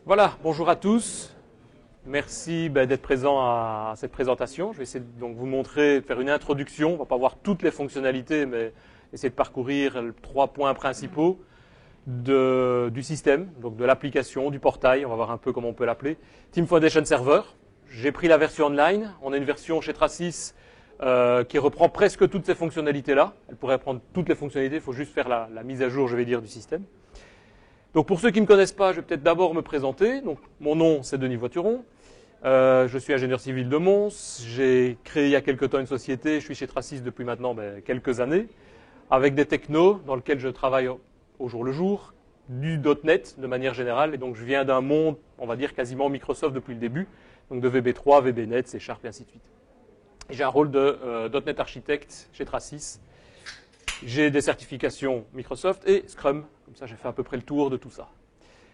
Voilà, bonjour à tous. Merci d'être présent à cette présentation. Je vais essayer de donc vous montrer, faire une introduction. On ne va pas voir toutes les fonctionnalités, mais essayer de parcourir les 3 points principaux du système, donc de l'application, du portail. On va voir un peu comment on peut l'appeler. Team Foundation Server. J'ai pris la version online. On a une version chez Tracis qui reprend presque toutes ces fonctionnalités-là. Elle pourrait prendre toutes les fonctionnalités. Il faut juste faire la mise à jour, je vais dire, du système. Donc pour ceux qui ne me connaissent pas, je vais peut-être d'abord me présenter. Donc mon nom, c'est Denis Voituron. Je suis ingénieur civil de Mons. J'ai créé il y a quelque temps une société. Je suis chez Tracis depuis maintenant quelques années, avec des technos dans lesquels je travaille au jour le jour, du .NET de manière générale. Et donc je viens d'un monde, on va dire quasiment Microsoft depuis le début, donc de VB3, VBNet, C# et ainsi de suite. Et j'ai un rôle de .NET architecte chez Tracis. J'ai des certifications Microsoft et Scrum. Comme ça, j'ai fait à peu près le tour de tout ça.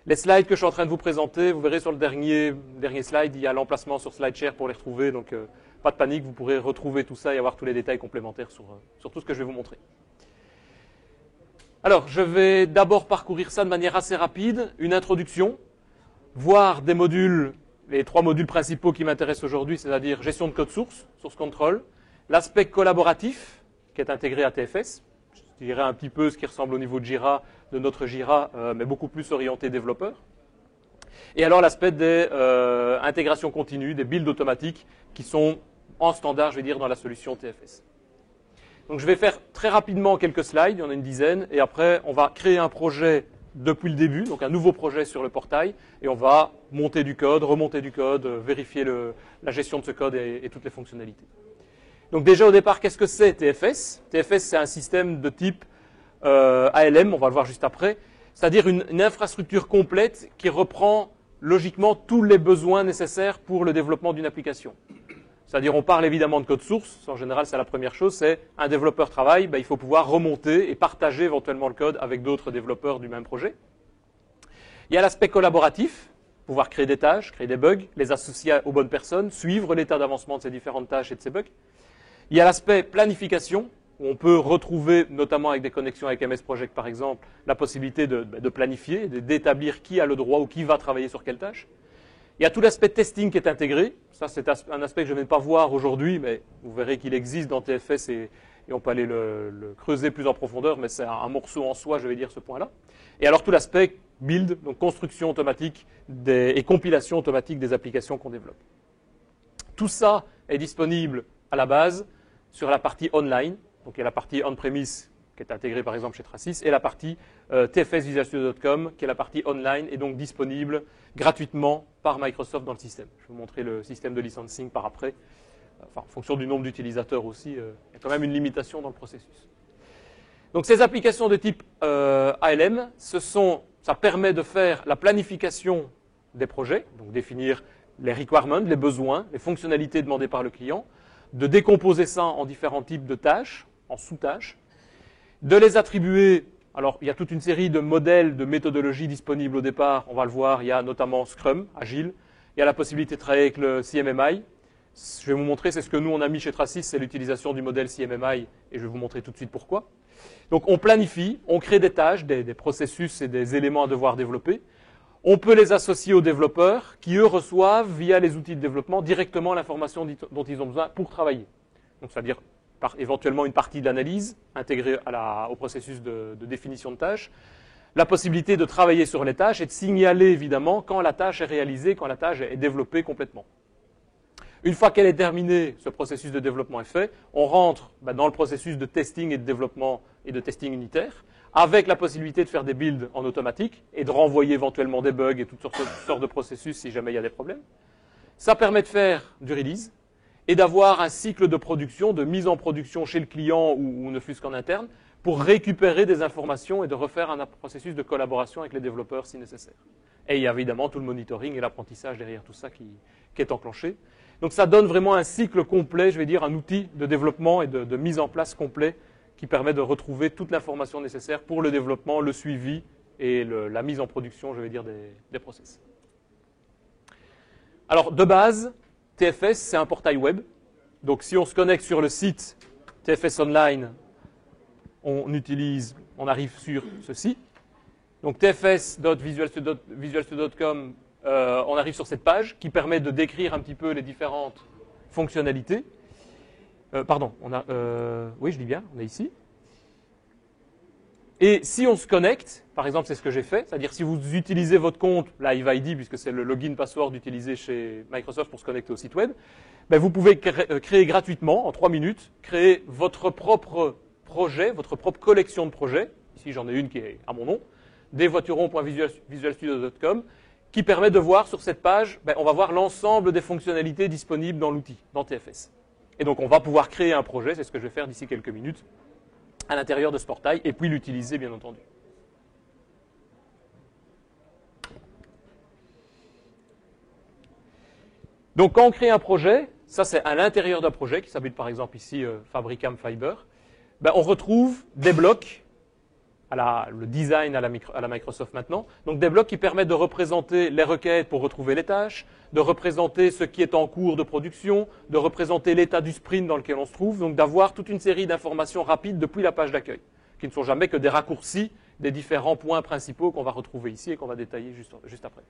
Les slides que je suis en train de vous présenter, vous verrez sur le dernier slide, il y a l'emplacement sur SlideShare pour les retrouver. Donc, pas de panique, vous pourrez retrouver tout ça et avoir tous les détails complémentaires sur tout ce que je vais vous montrer. Alors, je vais d'abord parcourir ça de manière assez rapide. Une introduction, voir des modules, les 3 modules principaux qui m'intéressent aujourd'hui, c'est-à-dire gestion de code source control, l'aspect collaboratif qui est intégré à TFS, je dirais un petit peu ce qui ressemble au niveau de Jira, de notre Jira, mais beaucoup plus orienté développeur. Et alors l'aspect des intégrations continues, des builds automatiques qui sont en standard, je vais dire, dans la solution TFS. Donc je vais faire très rapidement quelques slides, il y en a une dizaine, et après on va créer un projet depuis le début, donc un nouveau projet sur le portail, et on va monter du code, remonter du code, vérifier la gestion de ce code et toutes les fonctionnalités. Donc déjà au départ, qu'est-ce que c'est TFS? TFS, c'est un système de type ALM, on va le voir juste après, c'est-à-dire une infrastructure complète qui reprend logiquement tous les besoins nécessaires pour le développement d'une application. C'est-à-dire on parle évidemment de code source, en général c'est la première chose, c'est un développeur travaille, il faut pouvoir remonter et partager éventuellement le code avec d'autres développeurs du même projet. Il y a l'aspect collaboratif, pouvoir créer des tâches, créer des bugs, les associer aux bonnes personnes, suivre l'état d'avancement de ces différentes tâches et de ces bugs. Il y a l'aspect planification, où on peut retrouver, notamment avec des connexions avec MS Project par exemple, la possibilité de planifier, d'établir qui a le droit ou qui va travailler sur quelle tâche. Il y a tout l'aspect testing qui est intégré. Ça, c'est un aspect que je ne vais pas voir aujourd'hui, mais vous verrez qu'il existe dans TFS et on peut aller le creuser plus en profondeur, mais c'est un morceau en soi, je vais dire, ce point-là. Et alors tout l'aspect build, donc construction automatique et compilation automatique des applications qu'on développe. Tout ça est disponible à la base sur la partie online. Donc il y a la partie on-premise qui est intégrée par exemple chez Tracis et la partie tfsvisualstudio.com qui est la partie online et donc disponible gratuitement par Microsoft dans le système. Je vais vous montrer le système de licensing par après. Enfin, en fonction du nombre d'utilisateurs aussi, il y a quand même une limitation dans le processus. Donc ces applications de type ALM, ça permet de faire la planification des projets, donc définir les requirements, les besoins, les fonctionnalités demandées par le client, de décomposer ça en différents types de tâches, en sous-tâches, de les attribuer. Alors, il y a toute une série de modèles, de méthodologies disponibles au départ. On va le voir, il y a notamment Scrum, Agile. Il y a la possibilité de travailler avec le CMMI. Je vais vous montrer, c'est ce que nous, on a mis chez Tracis, c'est l'utilisation du modèle CMMI, et je vais vous montrer tout de suite pourquoi. Donc, on planifie, on crée des tâches, des processus et des éléments à devoir développer. On peut les associer aux développeurs qui, eux, reçoivent, via les outils de développement, directement l'information dont ils ont besoin pour travailler. Donc, c'est-à-dire éventuellement une partie de l'analyse intégrée au processus de définition de tâches, la possibilité de travailler sur les tâches et de signaler, évidemment, quand la tâche est réalisée, quand la tâche est développée complètement. Une fois qu'elle est terminée, ce processus de développement est fait, on rentre dans le processus de testing et de développement et de testing unitaire, avec la possibilité de faire des builds en automatique et de renvoyer éventuellement des bugs et toutes sortes de processus si jamais il y a des problèmes. Ça permet de faire du release et d'avoir un cycle de production, de mise en production chez le client ou ne fût-ce qu'en interne, pour récupérer des informations et de refaire un processus de collaboration avec les développeurs si nécessaire. Et il y a évidemment tout le monitoring et l'apprentissage derrière tout ça qui est enclenché. Donc ça donne vraiment un cycle complet, je vais dire un outil de développement et de mise en place complet qui permet de retrouver toute l'information nécessaire pour le développement, le suivi et la mise en production, je vais dire, des process. Alors, de base, TFS, c'est un portail web. Donc, si on se connecte sur le site TFS Online, on arrive sur ceci. Donc, tfs.visualstudio.com on arrive sur cette page qui permet de décrire un petit peu les différentes fonctionnalités. Pardon, oui, je dis bien, on est ici. Et si on se connecte, par exemple, c'est ce que j'ai fait, c'est-à-dire si vous utilisez votre compte Live ID, puisque c'est le login password utilisé chez Microsoft pour se connecter au site web, ben vous pouvez créer gratuitement, en 3 minutes, créer votre propre projet, votre propre collection de projets. Ici, j'en ai une qui est à mon nom, desvoituron.visualstudio.com, qui permet de voir sur cette page, ben, on va voir l'ensemble des fonctionnalités disponibles dans l'outil, dans TFS. Et donc, on va pouvoir créer un projet, c'est ce que je vais faire d'ici quelques minutes, à l'intérieur de ce portail, et puis l'utiliser, bien entendu. Donc, quand on crée un projet, ça c'est à l'intérieur d'un projet, qui s'appelle par exemple ici Fabricam Fiber, ben, on retrouve des blocs, le design à la Microsoft maintenant, donc des blocs qui permettent de représenter les requêtes pour retrouver les tâches, de représenter ce qui est en cours de production, de représenter l'état du sprint dans lequel on se trouve, donc d'avoir toute une série d'informations rapides depuis la page d'accueil, qui ne sont jamais que des raccourcis des différents points principaux qu'on va retrouver ici et qu'on va détailler juste après.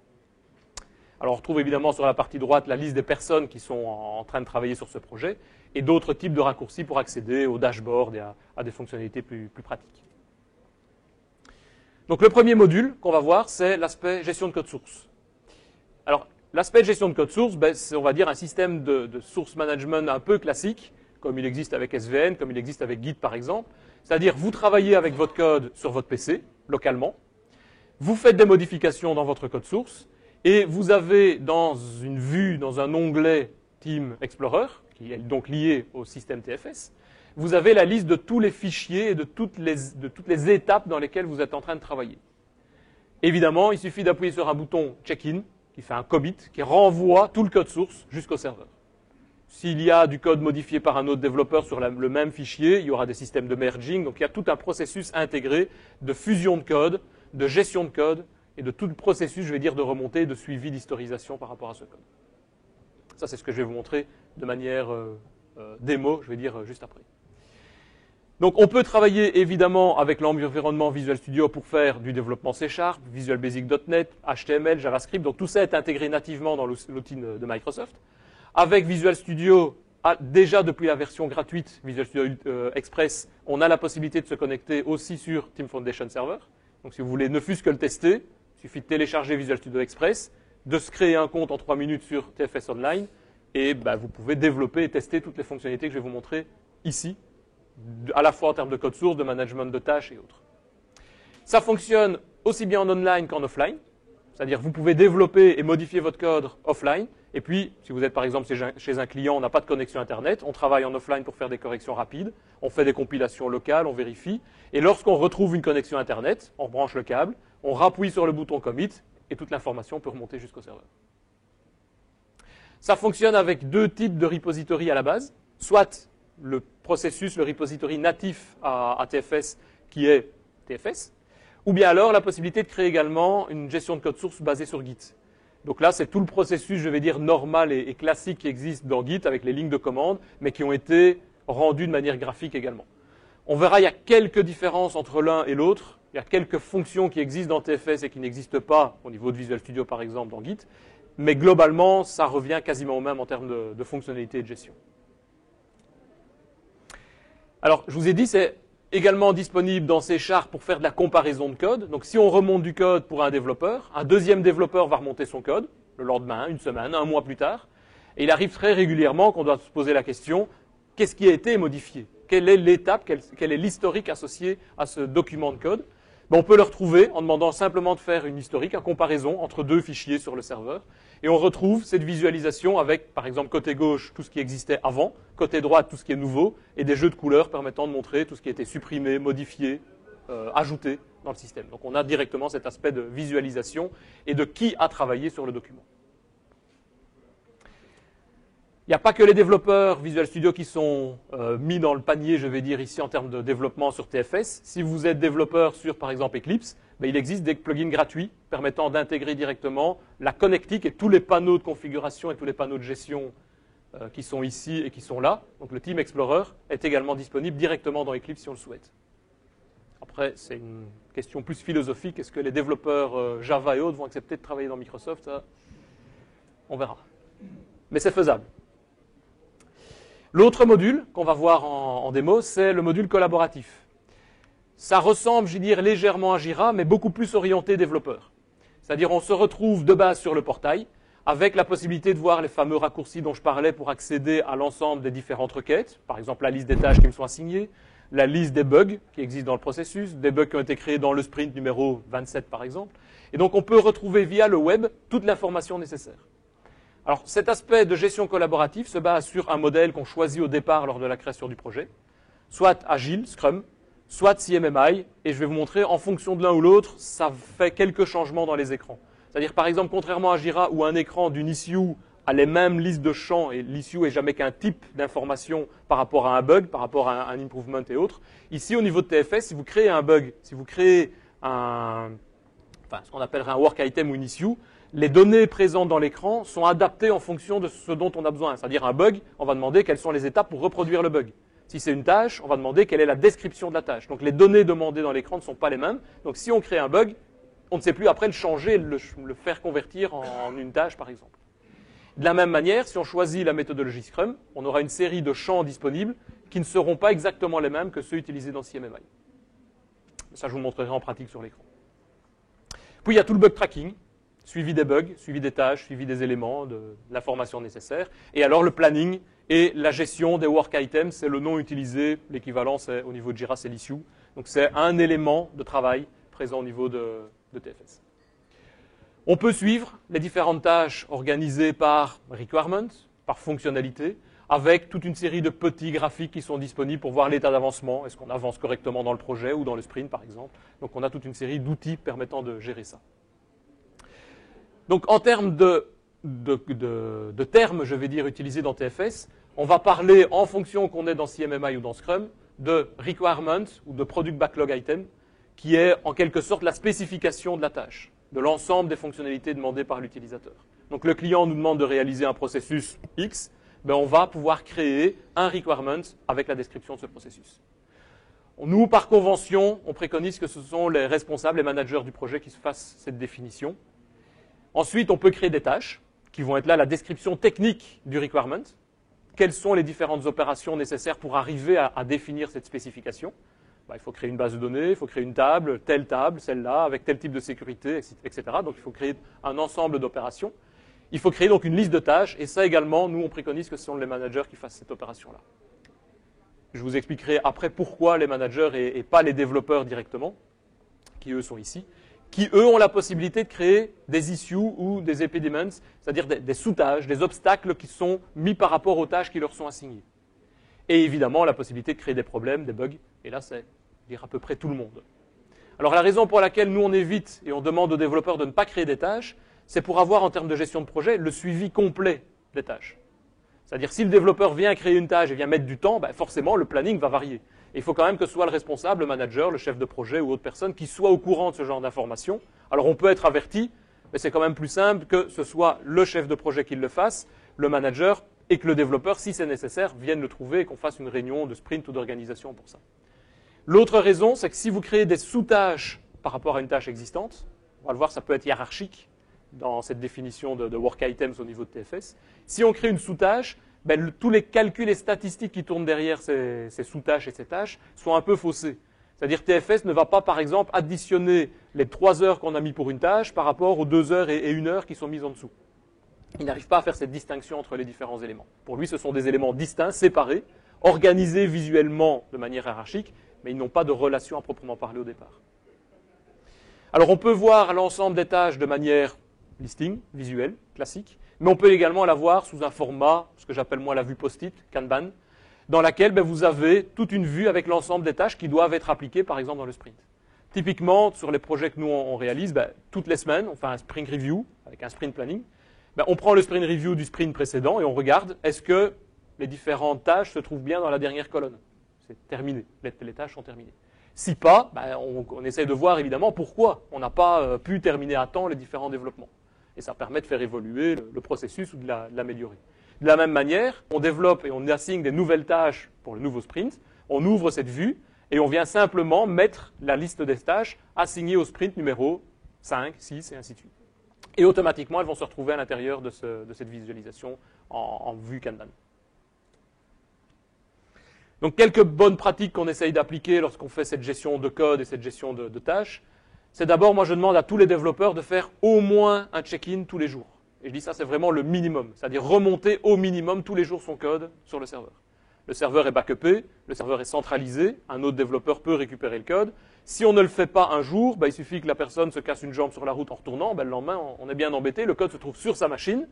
Alors on retrouve évidemment sur la partie droite la liste des personnes qui sont en train de travailler sur ce projet et d'autres types de raccourcis pour accéder au dashboard et à des fonctionnalités plus pratiques. Donc le premier module qu'on va voir, c'est l'aspect gestion de code source. Alors l'aspect gestion de code source, ben, c'est on va dire un système de source management un peu classique, comme il existe avec SVN, comme il existe avec Git par exemple. C'est-à-dire vous travaillez avec votre code sur votre PC, localement, vous faites des modifications dans votre code source, et vous avez dans une vue, dans un onglet Team Explorer, qui est donc lié au système TFS, vous avez la liste de tous les fichiers et de toutes les étapes dans lesquelles vous êtes en train de travailler. Évidemment, il suffit d'appuyer sur un bouton Check-in, qui fait un commit, qui renvoie tout le code source jusqu'au serveur. S'il y a du code modifié par un autre développeur sur le même fichier, il y aura des systèmes de merging, donc il y a tout un processus intégré de fusion de code, de gestion de code, et de tout le processus, je vais dire, de remontée, de suivi, d'historisation par rapport à ce code. Ça, c'est ce que je vais vous montrer de manière démo, je vais dire, juste après. Donc, on peut travailler évidemment avec l'environnement Visual Studio pour faire du développement C#, Visual Basic.NET, HTML, JavaScript. Donc, tout ça est intégré nativement dans l'outil de Microsoft. Avec Visual Studio, déjà depuis la version gratuite Visual Studio Express, on a la possibilité de se connecter aussi sur Team Foundation Server. Donc, si vous voulez ne fût-ce que le tester, il suffit de télécharger Visual Studio Express, de se créer un compte en 3 minutes sur TFS Online, et ben, vous pouvez développer et tester toutes les fonctionnalités que je vais vous montrer ici, à la fois en termes de code source, de management de tâches et autres. Ça fonctionne aussi bien en online qu'en offline, c'est-à-dire vous pouvez développer et modifier votre code offline, et puis si vous êtes par exemple chez un client, on n'a pas de connexion Internet, on travaille en offline pour faire des corrections rapides, on fait des compilations locales, on vérifie, et lorsqu'on retrouve une connexion Internet, on branche le câble, on rappuie sur le bouton commit, et toute l'information peut remonter jusqu'au serveur. Ça fonctionne avec 2 types de repositories à la base, soit le processus, le repository natif à TFS qui est TFS, ou bien alors la possibilité de créer également une gestion de code source basée sur Git. Donc là, c'est tout le processus, je vais dire, normal et classique qui existe dans Git avec les lignes de commande, mais qui ont été rendues de manière graphique également. On verra, il y a quelques différences entre l'un et l'autre. Il y a quelques fonctions qui existent dans TFS et qui n'existent pas au niveau de Visual Studio, par exemple, dans Git. Mais globalement, ça revient quasiment au même en termes de fonctionnalité et de gestion. Alors, je vous ai dit, c'est également disponible dans C# pour faire de la comparaison de code. Donc, si on remonte du code pour un développeur, un deuxième développeur va remonter son code le lendemain, une semaine, un mois plus tard. Et il arrive très régulièrement qu'on doit se poser la question, qu'est-ce qui a été modifié? Quelle est l'étape, quel est l'historique associé à ce document de code? On peut le retrouver en demandant simplement de faire une historique, une comparaison entre 2 fichiers sur le serveur. Et on retrouve cette visualisation avec, par exemple, côté gauche, tout ce qui existait avant, côté droite, tout ce qui est nouveau, et des jeux de couleurs permettant de montrer tout ce qui a été supprimé, modifié, ajouté dans le système. Donc on a directement cet aspect de visualisation et de qui a travaillé sur le document. Il n'y a pas que les développeurs Visual Studio qui sont mis dans le panier, je vais dire ici, en termes de développement sur TFS. Si vous êtes développeur sur, par exemple, Eclipse, il existe des plugins gratuits permettant d'intégrer directement la connectique et tous les panneaux de configuration et tous les panneaux de gestion qui sont ici et qui sont là. Donc le Team Explorer est également disponible directement dans Eclipse si on le souhaite. Après, c'est une question plus philosophique. Est-ce que les développeurs Java et autres vont accepter de travailler dans Microsoft? Ça, on verra. Mais c'est faisable. L'autre module qu'on va voir en démo, c'est le module collaboratif. Ça ressemble, je dirais, légèrement à Jira, mais beaucoup plus orienté développeur. C'est-à-dire, on se retrouve de base sur le portail, avec la possibilité de voir les fameux raccourcis dont je parlais pour accéder à l'ensemble des différentes requêtes. Par exemple, la liste des tâches qui me sont assignées, la liste des bugs qui existent dans le processus, des bugs qui ont été créés dans le sprint numéro 27, par exemple. Et donc, on peut retrouver via le web toute l'information nécessaire. Alors, cet aspect de gestion collaborative se base sur un modèle qu'on choisit au départ lors de la création du projet, soit Agile, Scrum, soit CMMI, et je vais vous montrer, en fonction de l'un ou l'autre, ça fait quelques changements dans les écrans. C'est-à-dire, par exemple, contrairement à Jira, où un écran d'une issue a les mêmes listes de champs, et l'issue est jamais qu'un type d'information par rapport à un bug, par rapport à un improvement et autres, ici, au niveau de TFS, si vous créez un bug, si vous créez ce qu'on appellerait un work item ou une issue, les données présentes dans l'écran sont adaptées en fonction de ce dont on a besoin. C'est-à-dire un bug, on va demander quelles sont les étapes pour reproduire le bug. Si c'est une tâche, on va demander quelle est la description de la tâche. Donc les données demandées dans l'écran ne sont pas les mêmes. Donc si on crée un bug, on ne sait plus après le changer, le faire convertir en une tâche par exemple. De la même manière, si on choisit la méthodologie Scrum, on aura une série de champs disponibles qui ne seront pas exactement les mêmes que ceux utilisés dans CMMI. Ça, je vous montrerai en pratique sur l'écran. Puis il y a tout le bug tracking. Suivi des bugs, suivi des tâches, suivi des éléments, de l'information nécessaire. Et alors le planning et la gestion des work items, c'est le nom utilisé, l'équivalent c'est au niveau de Jira, c'est l'issue. Donc c'est un élément de travail présent au niveau de TFS. On peut suivre les différentes tâches organisées par requirement, par fonctionnalité, avec toute une série de petits graphiques qui sont disponibles pour voir l'état d'avancement. Est-ce qu'on avance correctement dans le projet ou dans le sprint par exemple. Donc on a toute une série d'outils permettant de gérer ça. Donc, en termes de termes, je vais dire, utilisés dans TFS, on va parler, en fonction qu'on est dans CMMI ou dans Scrum, de requirement ou de product backlog item, qui est en quelque sorte la spécification de la tâche, de l'ensemble des fonctionnalités demandées par l'utilisateur. Donc, le client nous demande de réaliser un processus X, ben, on va pouvoir créer un requirement avec la description de ce processus. Nous, par convention, on préconise que ce sont les responsables, les managers du projet qui se fassent cette définition. Ensuite, on peut créer des tâches qui vont être là la description technique du requirement. Quelles sont les différentes opérations nécessaires pour arriver à définir cette spécification? Il faut créer une base de données, il faut créer une table, celle-là, avec tel type de sécurité, etc. Donc, il faut créer un ensemble d'opérations. Il faut créer donc une liste de tâches, et ça également, nous, on préconise que ce sont les managers qui fassent cette opération-là. Je vous expliquerai après pourquoi les managers et pas les développeurs directement, qui eux sont ici, qui, eux, ont la possibilité de créer des issues ou des impediments, c'est-à-dire des sous-tâches, des obstacles qui sont mis par rapport aux tâches qui leur sont assignées. Et évidemment, la possibilité de créer des problèmes, des bugs, et là, c'est dire à peu près tout le monde. Alors, la raison pour laquelle nous, on évite et on demande aux développeurs de ne pas créer des tâches, c'est pour avoir, en termes de gestion de projet, le suivi complet des tâches. C'est-à-dire, si le développeur vient créer une tâche et vient mettre du temps, forcément, le planning va varier. Et il faut quand même que ce soit le responsable, le manager, le chef de projet ou autre personne qui soit au courant de ce genre d'informations. Alors on peut être averti, mais c'est quand même plus simple que ce soit le chef de projet qui le fasse, le manager, et que le développeur, si c'est nécessaire, vienne le trouver et qu'on fasse une réunion de sprint ou d'organisation pour ça. L'autre raison, c'est que si vous créez des sous-tâches par rapport à une tâche existante, on va le voir, ça peut être hiérarchique dans cette définition de work items au niveau de TFS. Si on crée une sous-tâche, tous les calculs et statistiques qui tournent derrière ces sous-tâches et ces tâches sont un peu faussés. C'est-à-dire TFS ne va pas, par exemple, additionner les 3 heures qu'on a mis pour une tâche par rapport aux 2 heures et 1 heure qui sont mises en dessous. Il n'arrive pas à faire cette distinction entre les différents éléments. Pour lui, ce sont des éléments distincts, séparés, organisés visuellement de manière hiérarchique, mais ils n'ont pas de relation à proprement parler au départ. Alors on peut voir l'ensemble des tâches de manière listing, visuelle, classique, mais on peut également la voir sous un format, ce que j'appelle moi la vue post-it, Kanban, dans laquelle vous avez toute une vue avec l'ensemble des tâches qui doivent être appliquées, par exemple, dans le sprint. Typiquement, sur les projets que nous on réalise, toutes les semaines, on fait un sprint review avec un sprint planning. On prend le sprint review du sprint précédent et on regarde est-ce que les différentes tâches se trouvent bien dans la dernière colonne. C'est terminé, les tâches sont terminées. Si pas, on essaie de voir évidemment pourquoi on n'a pas pu terminer à temps les différents développements. Et ça permet de faire évoluer le processus ou de l'améliorer. De la même manière, on développe et on assigne des nouvelles tâches pour le nouveau sprint, on ouvre cette vue, Et on vient simplement mettre la liste des tâches assignée au sprint numéro 5, 6 et ainsi de suite. Et automatiquement, elles vont se retrouver à l'intérieur de cette visualisation en vue Kanban. Donc, quelques bonnes pratiques qu'on essaye d'appliquer lorsqu'on fait cette gestion de code et cette gestion de tâches. C'est d'abord, moi je demande à tous les développeurs de faire au moins un check-in tous les jours. Et je dis ça, c'est vraiment le minimum, c'est-à-dire remonter au minimum tous les jours son code sur le serveur. Le serveur est backupé, le serveur est centralisé, un autre développeur peut récupérer le code. Si on ne le fait pas un jour, il suffit que la personne se casse une jambe sur la route en retournant, le lendemain on est bien embêté, le code se trouve sur sa machine,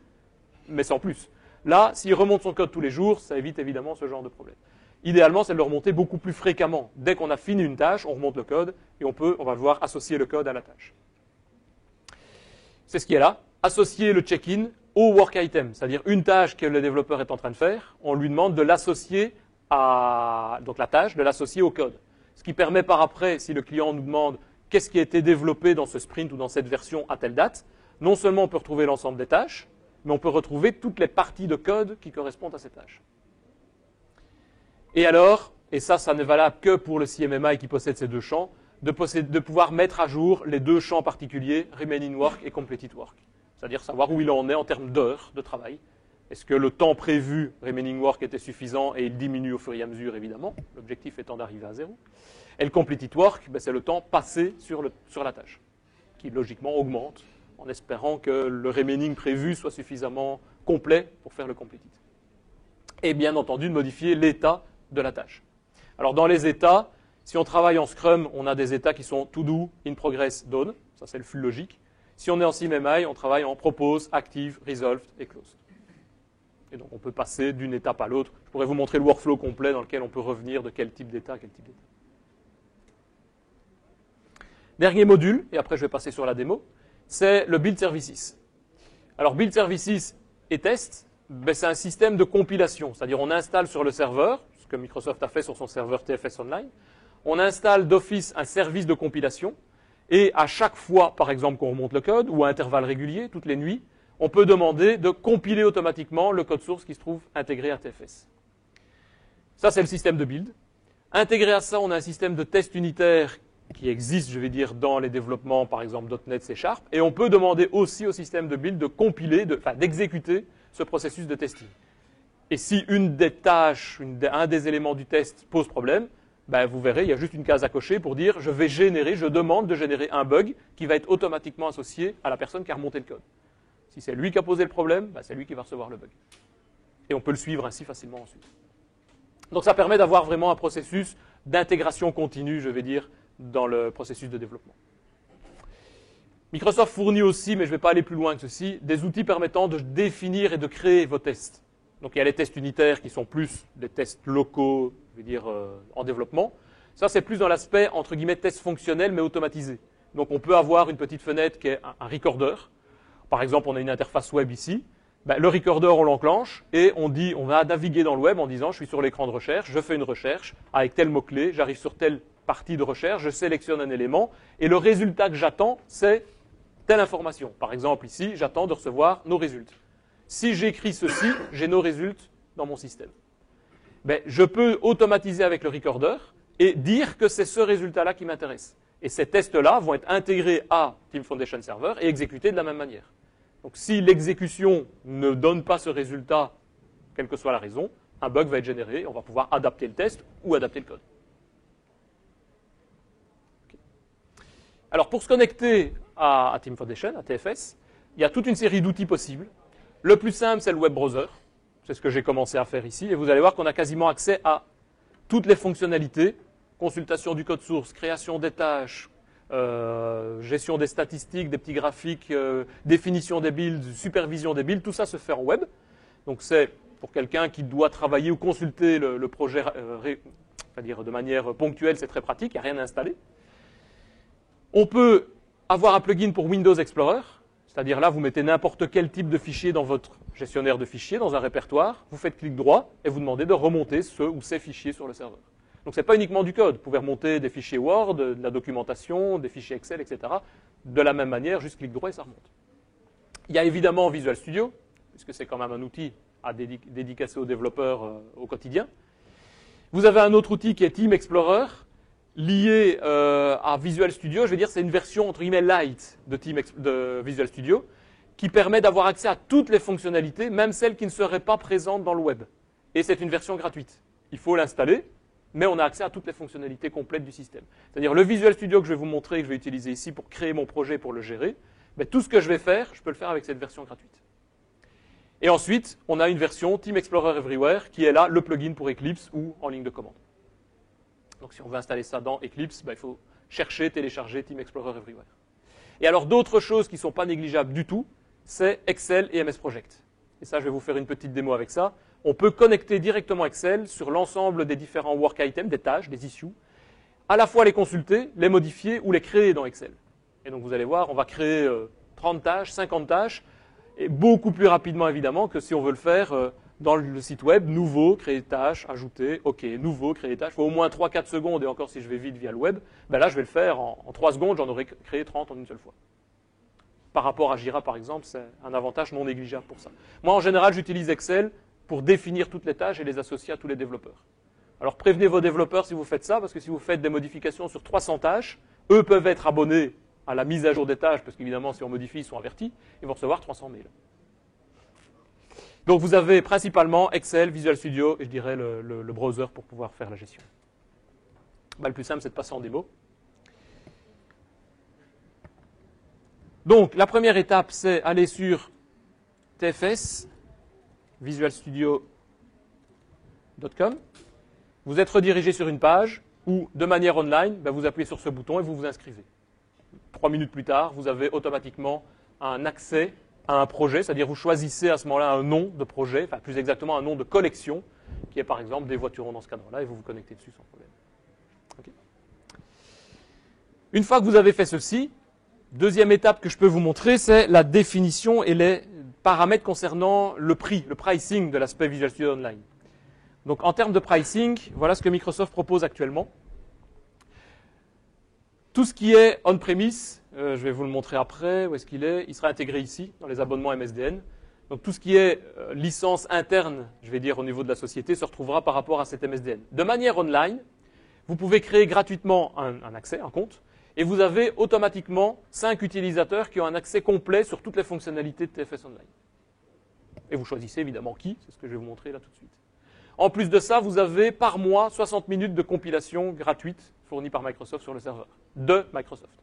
mais sans plus. Là, s'il remonte son code tous les jours, ça évite évidemment ce genre de problème. Idéalement, c'est de le remonter beaucoup plus fréquemment. Dès qu'on a fini une tâche, on remonte le code et on va pouvoir associer le code à la tâche. C'est ce qui est là. Associer le check-in au work item, c'est-à-dire une tâche que le développeur est en train de faire, on lui demande de l'associer donc la tâche, de l'associer au code. Ce qui permet par après, si le client nous demande qu'est-ce qui a été développé dans ce sprint ou dans cette version à telle date, non seulement on peut retrouver l'ensemble des tâches, mais on peut retrouver toutes les parties de code qui correspondent à ces tâches. Et alors, et ça n'est valable que pour le CMMI qui possède ces deux champs, de pouvoir mettre à jour les deux champs particuliers, Remaining Work et Completed Work. C'est-à-dire savoir où il en est en termes d'heures de travail. Est-ce que le temps prévu, Remaining Work, était suffisant et il diminue au fur et à mesure, évidemment, l'objectif étant d'arriver à 0. Et le Completed Work, c'est le temps passé sur la tâche, qui logiquement augmente en espérant que le remaining prévu soit suffisamment complet pour faire le Completed. Et bien entendu, de modifier l'état de la tâche. Alors dans les états, si on travaille en Scrum, on a des états qui sont to do, in progress, done. Ça c'est le flux logique. Si on est en CMMI, on travaille en propose, active, resolved et closed. Et donc on peut passer d'une étape à l'autre. Je pourrais vous montrer le workflow complet dans lequel on peut revenir de quel type d'état à quel type d'état. Dernier module, et après je vais passer sur la démo, c'est le Build Services. Alors Build Services et test, c'est un système de compilation, c'est-à-dire on installe sur le serveur, ce que Microsoft a fait sur son serveur TFS Online, on installe d'office un service de compilation, et à chaque fois, par exemple, qu'on remonte le code, ou à intervalles réguliers, toutes les nuits, on peut demander de compiler automatiquement le code source qui se trouve intégré à TFS. Ça, c'est le système de build. Intégré à ça, on a un système de test unitaire qui existe, je vais dire, dans les développements, par exemple, .NET, C#, et on peut demander aussi au système de build de compiler, d'exécuter ce processus de testing. Et si une des tâches, un des éléments du test pose problème, vous verrez, il y a juste une case à cocher pour dire je demande de générer un bug qui va être automatiquement associé à la personne qui a remonté le code. Si c'est lui qui a posé le problème, c'est lui qui va recevoir le bug. Et on peut le suivre ainsi facilement ensuite. Donc ça permet d'avoir vraiment un processus d'intégration continue, je vais dire, dans le processus de développement. Microsoft fournit aussi, mais je ne vais pas aller plus loin que ceci, des outils permettant de définir et de créer vos tests. Donc il y a les tests unitaires qui sont plus des tests locaux, je vais dire, en développement. Ça, c'est plus dans l'aspect, entre guillemets, test fonctionnel, mais automatisé. Donc on peut avoir une petite fenêtre qui est un recorder. Par exemple, on a une interface web ici. Le recorder, on l'enclenche et on va naviguer dans le web en disant, je suis sur l'écran de recherche, je fais une recherche avec tel mot-clé, j'arrive sur telle partie de recherche, je sélectionne un élément et le résultat que j'attends, c'est telle information. Par exemple, ici, j'attends de recevoir nos résultats. Si j'écris ceci, j'ai nos résultats dans mon système. Je peux automatiser avec le recorder et dire que c'est ce résultat-là qui m'intéresse. Et ces tests-là vont être intégrés à Team Foundation Server et exécutés de la même manière. Donc si l'exécution ne donne pas ce résultat, quelle que soit la raison, un bug va être généré, on va pouvoir adapter le test ou adapter le code. Okay. Alors pour se connecter à Team Foundation, à TFS, il y a toute une série d'outils possibles. Le plus simple, c'est le web browser. C'est ce que j'ai commencé à faire ici. Et vous allez voir qu'on a quasiment accès à toutes les fonctionnalités. Consultation du code source, création des tâches, gestion des statistiques, des petits graphiques, définition des builds, supervision des builds. Tout ça se fait en web. Donc c'est pour quelqu'un qui doit travailler ou consulter le projet de manière ponctuelle, c'est très pratique, il n'y a rien à installer. On peut avoir un plugin pour Windows Explorer. C'est-à-dire là, vous mettez n'importe quel type de fichier dans votre gestionnaire de fichiers, dans un répertoire, vous faites clic droit et vous demandez de remonter ce ou ces fichiers sur le serveur. Donc ce n'est pas uniquement du code, vous pouvez remonter des fichiers Word, de la documentation, des fichiers Excel, etc. De la même manière, juste clic droit et ça remonte. Il y a évidemment Visual Studio, puisque c'est quand même un outil à dédicacer aux développeurs au quotidien. Vous avez un autre outil qui est Team Explorer. lié à Visual Studio, je vais dire c'est une version entre guillemets light de Visual Studio qui permet d'avoir accès à toutes les fonctionnalités, même celles qui ne seraient pas présentes dans le web. Et c'est une version gratuite. Il faut l'installer, mais on a accès à toutes les fonctionnalités complètes du système. C'est-à-dire le Visual Studio que je vais vous montrer, que je vais utiliser ici pour créer mon projet, pour le gérer, mais tout ce que je vais faire, je peux le faire avec cette version gratuite. Et ensuite, on a une version Team Explorer Everywhere qui est là, le plugin pour Eclipse ou en ligne de commande. Donc si on veut installer ça dans Eclipse, il faut chercher, télécharger Team Explorer Everywhere. Et alors d'autres choses qui ne sont pas négligeables du tout, c'est Excel et MS Project. Et ça, je vais vous faire une petite démo avec ça. On peut connecter directement Excel sur l'ensemble des différents work items, des tâches, des issues, à la fois les consulter, les modifier ou les créer dans Excel. Et donc vous allez voir, on va créer 30 tâches, 50 tâches, et beaucoup plus rapidement évidemment que si on veut le faire dans le site web, nouveau, créer tâche, ajouter, ok, nouveau, créer tâche. Il faut au moins 3-4 secondes, et encore si je vais vite via le web, ben là je vais le faire en 3 secondes, j'en aurai créé 30 en une seule fois. Par rapport à Jira par exemple, c'est un avantage non négligeable pour ça. Moi en général j'utilise Excel pour définir toutes les tâches et les associer à tous les développeurs. Alors prévenez vos développeurs si vous faites ça, parce que si vous faites des modifications sur 300 tâches, eux peuvent être abonnés à la mise à jour des tâches, parce qu'évidemment si on modifie, ils sont avertis, ils vont recevoir 300 mails. Donc vous avez principalement Excel, Visual Studio et je dirais le browser pour pouvoir faire la gestion. Le plus simple c'est de passer en démo. Donc la première étape c'est aller sur TFS, visualstudio.com. Vous êtes redirigé sur une page où de manière online, vous appuyez sur ce bouton et vous vous inscrivez. 3 minutes plus tard, vous avez automatiquement un accès à un projet, c'est-à-dire vous choisissez à ce moment-là un nom de projet, enfin plus exactement un nom de collection, qui est par exemple des voiturons dans ce cadre-là, et vous vous connectez dessus sans problème. Okay. Une fois que vous avez fait ceci, deuxième étape que je peux vous montrer, c'est la définition et les paramètres concernant le prix, le pricing de l'aspect Visual Studio Online. Donc en termes de pricing, voilà ce que Microsoft propose actuellement. Tout ce qui est on-premise, je vais vous le montrer après, où est-ce qu'il est, il sera intégré ici, dans les abonnements MSDN. Donc tout ce qui est licence interne, je vais dire au niveau de la société, se retrouvera par rapport à cet MSDN. De manière online, vous pouvez créer gratuitement un accès, un compte, et vous avez automatiquement 5 utilisateurs qui ont un accès complet sur toutes les fonctionnalités de TFS Online. Et vous choisissez évidemment qui, c'est ce que je vais vous montrer là tout de suite. En plus de ça, vous avez par mois 60 minutes de compilation gratuite fournie par Microsoft sur le serveur, de Microsoft.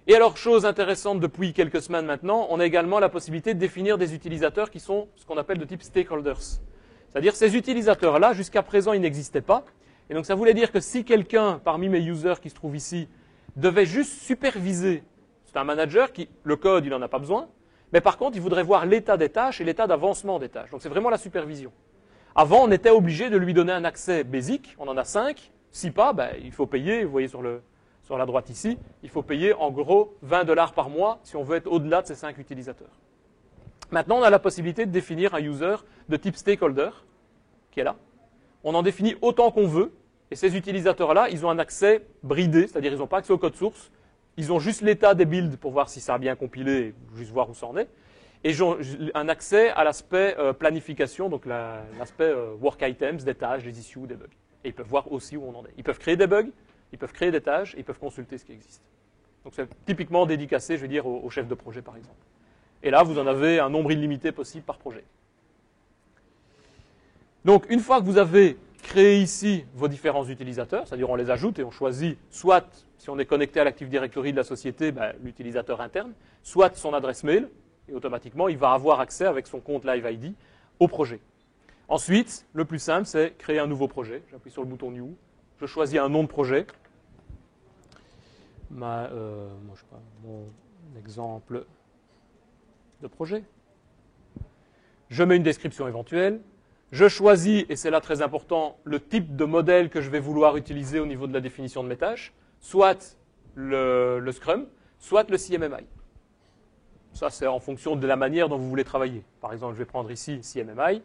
Et alors, chose intéressante depuis quelques semaines maintenant, on a également la possibilité de définir des utilisateurs qui sont ce qu'on appelle de type stakeholders. C'est-à-dire ces utilisateurs-là, jusqu'à présent, ils n'existaient pas. Et donc ça voulait dire que si quelqu'un, parmi mes users qui se trouvent ici, devait juste superviser, c'est un manager qui, le code, il n'en a pas besoin, mais par contre, il voudrait voir l'état des tâches et l'état d'avancement des tâches. Donc c'est vraiment la supervision. Avant, on était obligé de lui donner un accès basic, on en a 5, si pas, il faut payer, vous voyez sur la droite ici, il faut payer en gros 20 $ par mois si on veut être au-delà de ces 5 utilisateurs. Maintenant, on a la possibilité de définir un user de type stakeholder, qui est là. On en définit autant qu'on veut, et ces utilisateurs-là, ils ont un accès bridé, c'est-à-dire ils n'ont pas accès au code source, ils ont juste l'état des builds pour voir si ça a bien compilé, et juste voir où ça en est, et ils ont un accès à l'aspect planification, donc l'aspect work items, des tâches, des issues, des bugs. Et ils peuvent voir aussi où on en est. Ils peuvent créer des bugs, ils peuvent créer des tâches, et ils peuvent consulter ce qui existe. Donc c'est typiquement dédicacé, je veux dire, au chef de projet par exemple. Et là, vous en avez un nombre illimité possible par projet. Donc, une fois que vous avez créé ici vos différents utilisateurs, c'est-à-dire on les ajoute et on choisit soit, si on est connecté à l'Active Directory de la société, l'utilisateur interne, soit son adresse mail, et automatiquement, il va avoir accès avec son compte Live ID au projet. Ensuite, le plus simple, c'est créer un nouveau projet. J'appuie sur le bouton New, je choisis un nom de projet. Moi, je sais pas, mon exemple de projet. Je mets une description éventuelle. Je choisis, et c'est là très important, le type de modèle que je vais vouloir utiliser au niveau de la définition de mes tâches, soit le Scrum, soit le CMMI. Ça, c'est en fonction de la manière dont vous voulez travailler. Par exemple, je vais prendre ici CMMI,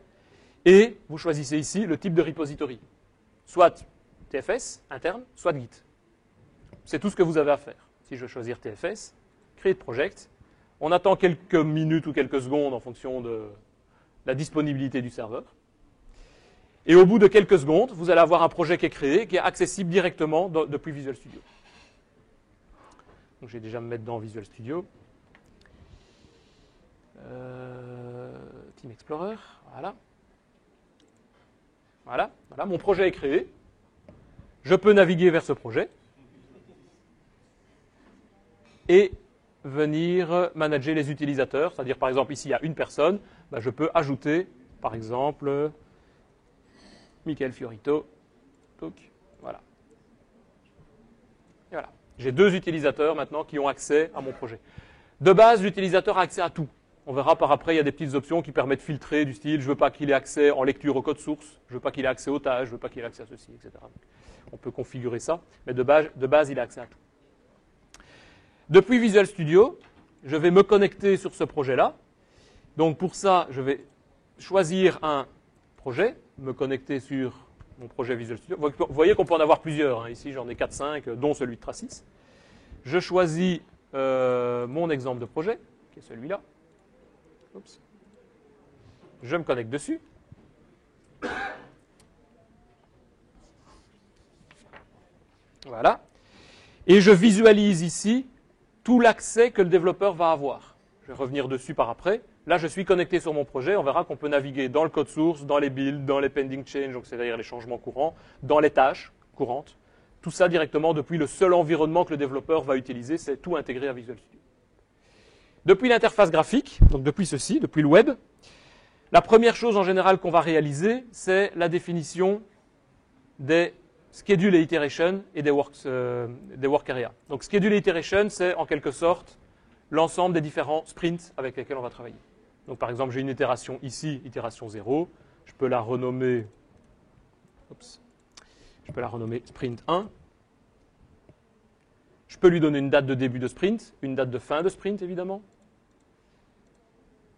et vous choisissez ici le type de repository. Soit TFS, interne, soit Git. C'est tout ce que vous avez à faire. Si je veux choisir TFS, Create Project, on attend quelques minutes ou quelques secondes en fonction de la disponibilité du serveur. Et au bout de quelques secondes, vous allez avoir un projet qui est créé, qui est accessible directement depuis Visual Studio. Donc je vais déjà me mettre dans Visual Studio. Team Explorer, voilà. Voilà, mon projet est créé. Je peux naviguer vers ce projet et venir manager les utilisateurs. C'est-à-dire, par exemple, ici, il y a une personne. Ben, je peux ajouter, par exemple, Michael Fiorito. Voilà. Et voilà. J'ai 2 utilisateurs maintenant qui ont accès à mon projet. De base, l'utilisateur a accès à tout. On verra par après, il y a des petites options qui permettent de filtrer du style, je ne veux pas qu'il ait accès en lecture au code source, je ne veux pas qu'il ait accès aux tâches, je ne veux pas qu'il ait accès à ceci, etc. On peut configurer ça, mais de base, il a accès à tout. Depuis Visual Studio, je vais me connecter sur ce projet-là. Donc pour ça, je vais choisir un projet, me connecter sur mon projet Visual Studio. Vous voyez qu'on peut en avoir plusieurs. Hein. Ici, j'en ai 4-5, dont celui de Tracis. Je choisis mon exemple de projet, qui est celui-là. Oups. Je me connecte dessus. Voilà. Et je visualise ici tout l'accès que le développeur va avoir. Je vais revenir dessus par après. Là, je suis connecté sur mon projet. On verra qu'on peut naviguer dans le code source, dans les builds, dans les pending change, donc c'est-à-dire les changements courants, dans les tâches courantes. Tout ça directement depuis le seul environnement que le développeur va utiliser. C'est tout intégré à Visual Studio. Depuis l'interface graphique, donc depuis ceci, depuis le web, la première chose en général qu'on va réaliser, c'est la définition des schedule et iteration et des work area. Donc schedule et iteration, c'est en quelque sorte l'ensemble des différents sprints avec lesquels on va travailler. Donc par exemple, j'ai une itération ici, itération 0, je peux la renommer, sprint 1. Je peux lui donner une date de début de sprint, une date de fin de sprint évidemment.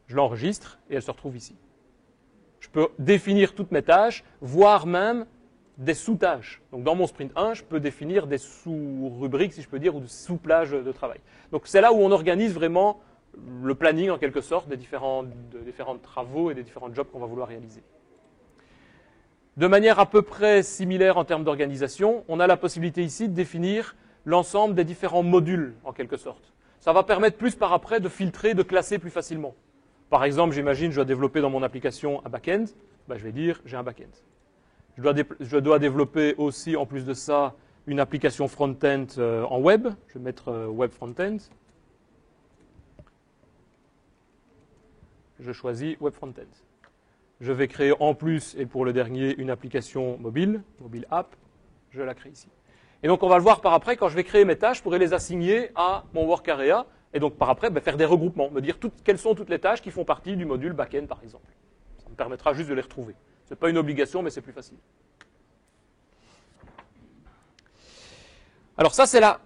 Je l'enregistre et elle se retrouve ici. Je peux définir toutes mes tâches, voire même des sous-tâches. Donc dans mon sprint 1, je peux définir des sous-rubriques, si je peux dire, ou des sous-plages de travail. Donc c'est là où on organise vraiment le planning, en quelque sorte, des différents travaux et des différents jobs qu'on va vouloir réaliser. De manière à peu près similaire en termes d'organisation, on a la possibilité ici de définir l'ensemble des différents modules, en quelque sorte. Ça va permettre plus par après de filtrer, de classer plus facilement. Par exemple, j'imagine, je dois développer dans mon application un back-end. Ben, je vais dire, j'ai un back-end. Je dois développer aussi, en plus de ça, une application front-end en web. Je vais mettre web front-end. Je choisis web front-end. Je vais créer en plus, et pour le dernier, une application mobile app. Je la crée ici. Et donc, on va le voir par après, quand je vais créer mes tâches, je pourrai les assigner à mon work area. Et donc, par après, faire des regroupements, me dire quelles sont toutes les tâches qui font partie du module back-end, par exemple. Ça me permettra juste de les retrouver. Ce n'est pas une obligation, mais c'est plus facile. Alors ça, c'est la